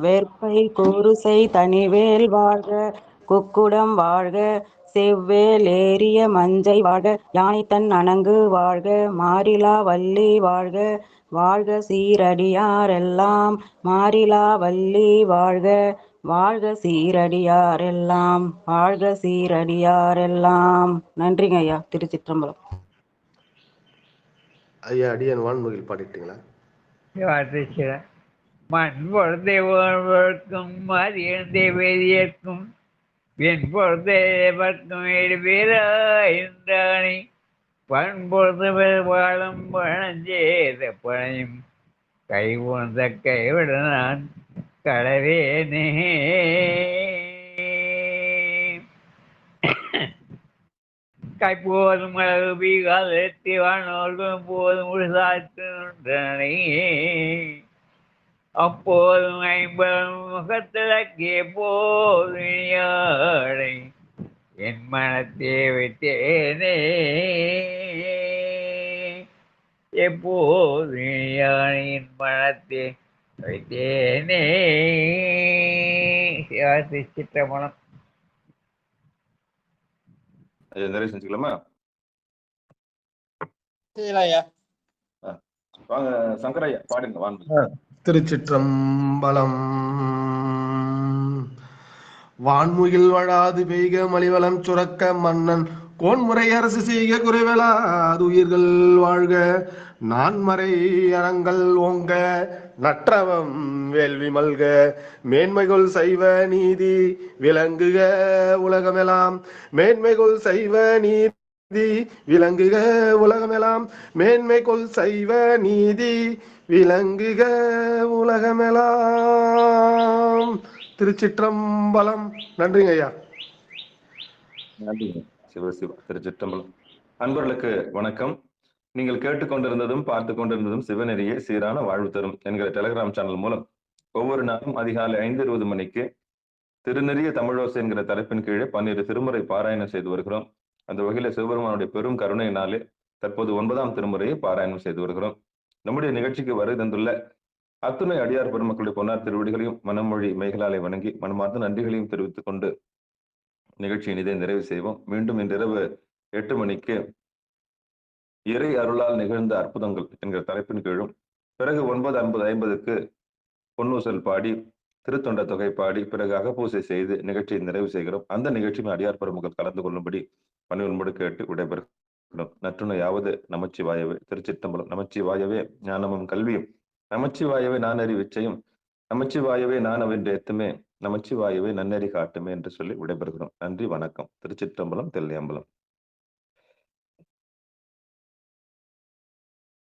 வேற்பை கூறுசை தனிவேல் வாழ்க குக்குடம் வாழ்க செவ்வேல் ஏறிய மஞ்சை வாழ்க யானை தன் அணங்கு வாழ்க மாறிலா வள்ளி வாழ்க வாழ்க சீரடியாரெல்லாம் மாறிலா வள்ளி வாழ்க வாழ்க சீரடியாரெல்லாம் வாழ்க சீரடியாரெல்லாம். நன்றிங்க ஐயா. திருச்சிற்றம்பலம். ஐயா அடியன் வான்முகில் பாடிட்டீங்களா? மண் பொழுதை ஒருவருக்கும் மதியந்தே வெளியேற்கும் என் பொழுதைக்கும் என்றானே பண் பொழுது வாழும் பழஞ்சேத பழையும் கை உணர்ந்த கைவிட நான் கடவேனே. கைப்போதும் அளவு பீகாலத்தி வானோடும் போதும் முழுசாற்றே அப்போதும் 50 முகத்திலக்கே போதை என் மனத்தே வைத்தேனே. எப்போது என் மனத்தே வைத்தேனே. திருச்சிற்றம்பலம். நிறைய செஞ்சுக்கலாமா? வாங்க சங்கரையா பாடுங்க வாங்க. திருச்சிற்றம்பலம். வான்முகில் வழாது பெய்க மலிவலம் சுரக்க மன்னன் கோன்முறை அரசு செய்க குறைவலாது உயிர்கள் வாழ்க நான்மறை அறங்கள் ஓங்க நற்றவம் வேள்வி மல்க மேன்மைகள் சைவ நீதி விளங்குக உலகமெல்லாம் மேன்மைகள் சைவ நீதி விளங்குக உலகமெல்லாம் மேன்மைகள் சைவ நீதி விளங்குக உலகமெல்லாம். திருச்சிற்றம்பலம். நன்றிங்க ஐயா. நன்றிங்க. சிவ சிவ. திருச்சிற்றம்பலம். அன்பர்களுக்கு வணக்கம். நீங்கள் கேட்டுக்கொண்டிருந்ததும் பார்த்து கொண்டிருந்ததும் சிவநெறியே சீரான வாழ்வு தரும் என்கிற டெலிகிராம் சேனல் மூலம் ஒவ்வொரு நாளும் அதிகாலை 5:20 மணிக்கு திருநெறிய தமிழோசை என்கிற தலைப்பின் கீழே 12 திருமுறை பாராயணம் செய்து வருகிறோம். அந்த வகையில சிவபெருமானுடைய பெரும் கருணையினாலே தற்போது 9ஆம் திருமுறையை பாராயணம் செய்து வருகிறோம். நம்முடைய நிகழ்ச்சிக்கு வருகை தந்துள்ள அத்துணை அடியார் பெருமக்களுடைய பொன்னார் திருவடிகளையும் மனமொழி மெய்களாலை வணங்கி மனமார்ந்த நன்றிகளையும் தெரிவித்துக் கொண்டு நிகழ்ச்சியின் இதை நிறைவு செய்வோம். மீண்டும் இன்றிரவு 8 மணிக்கு இறை அருளால் நிகழ்ந்த அற்புதங்கள் என்கிற தலைப்பின் கீழும், பிறகு 9:50 பொன்னூசல் பாடி திருத்தொண்ட தொகை பாடி பிறகு அகப்பூசை செய்து நிகழ்ச்சியை நிறைவு செய்கிறோம். அந்த நிகழ்ச்சியில் அடியார் பெருமக்கள் கலந்து கொள்ளும்படி பணிவன்போடு கேட்டு விடைபெறுகிறோம். நற்றுணையாவது நமச்சிவாயவே. திருச்சிற்றம்பலம். நமச்சிவாயவே ஞானமும் கல்வியும், நமச்சிவாயவே நான் அறிவிச்சையும், நமச்சிவாயவே நான் அவன்றேத்துமே, நமச்சிவாயவே நன்னெறி காட்டுமே என்று சொல்லி விடைபெறுகிறோம். நன்றி, வணக்கம். திருச்சிற்றம்பலம், தெல்லியம்பலம்.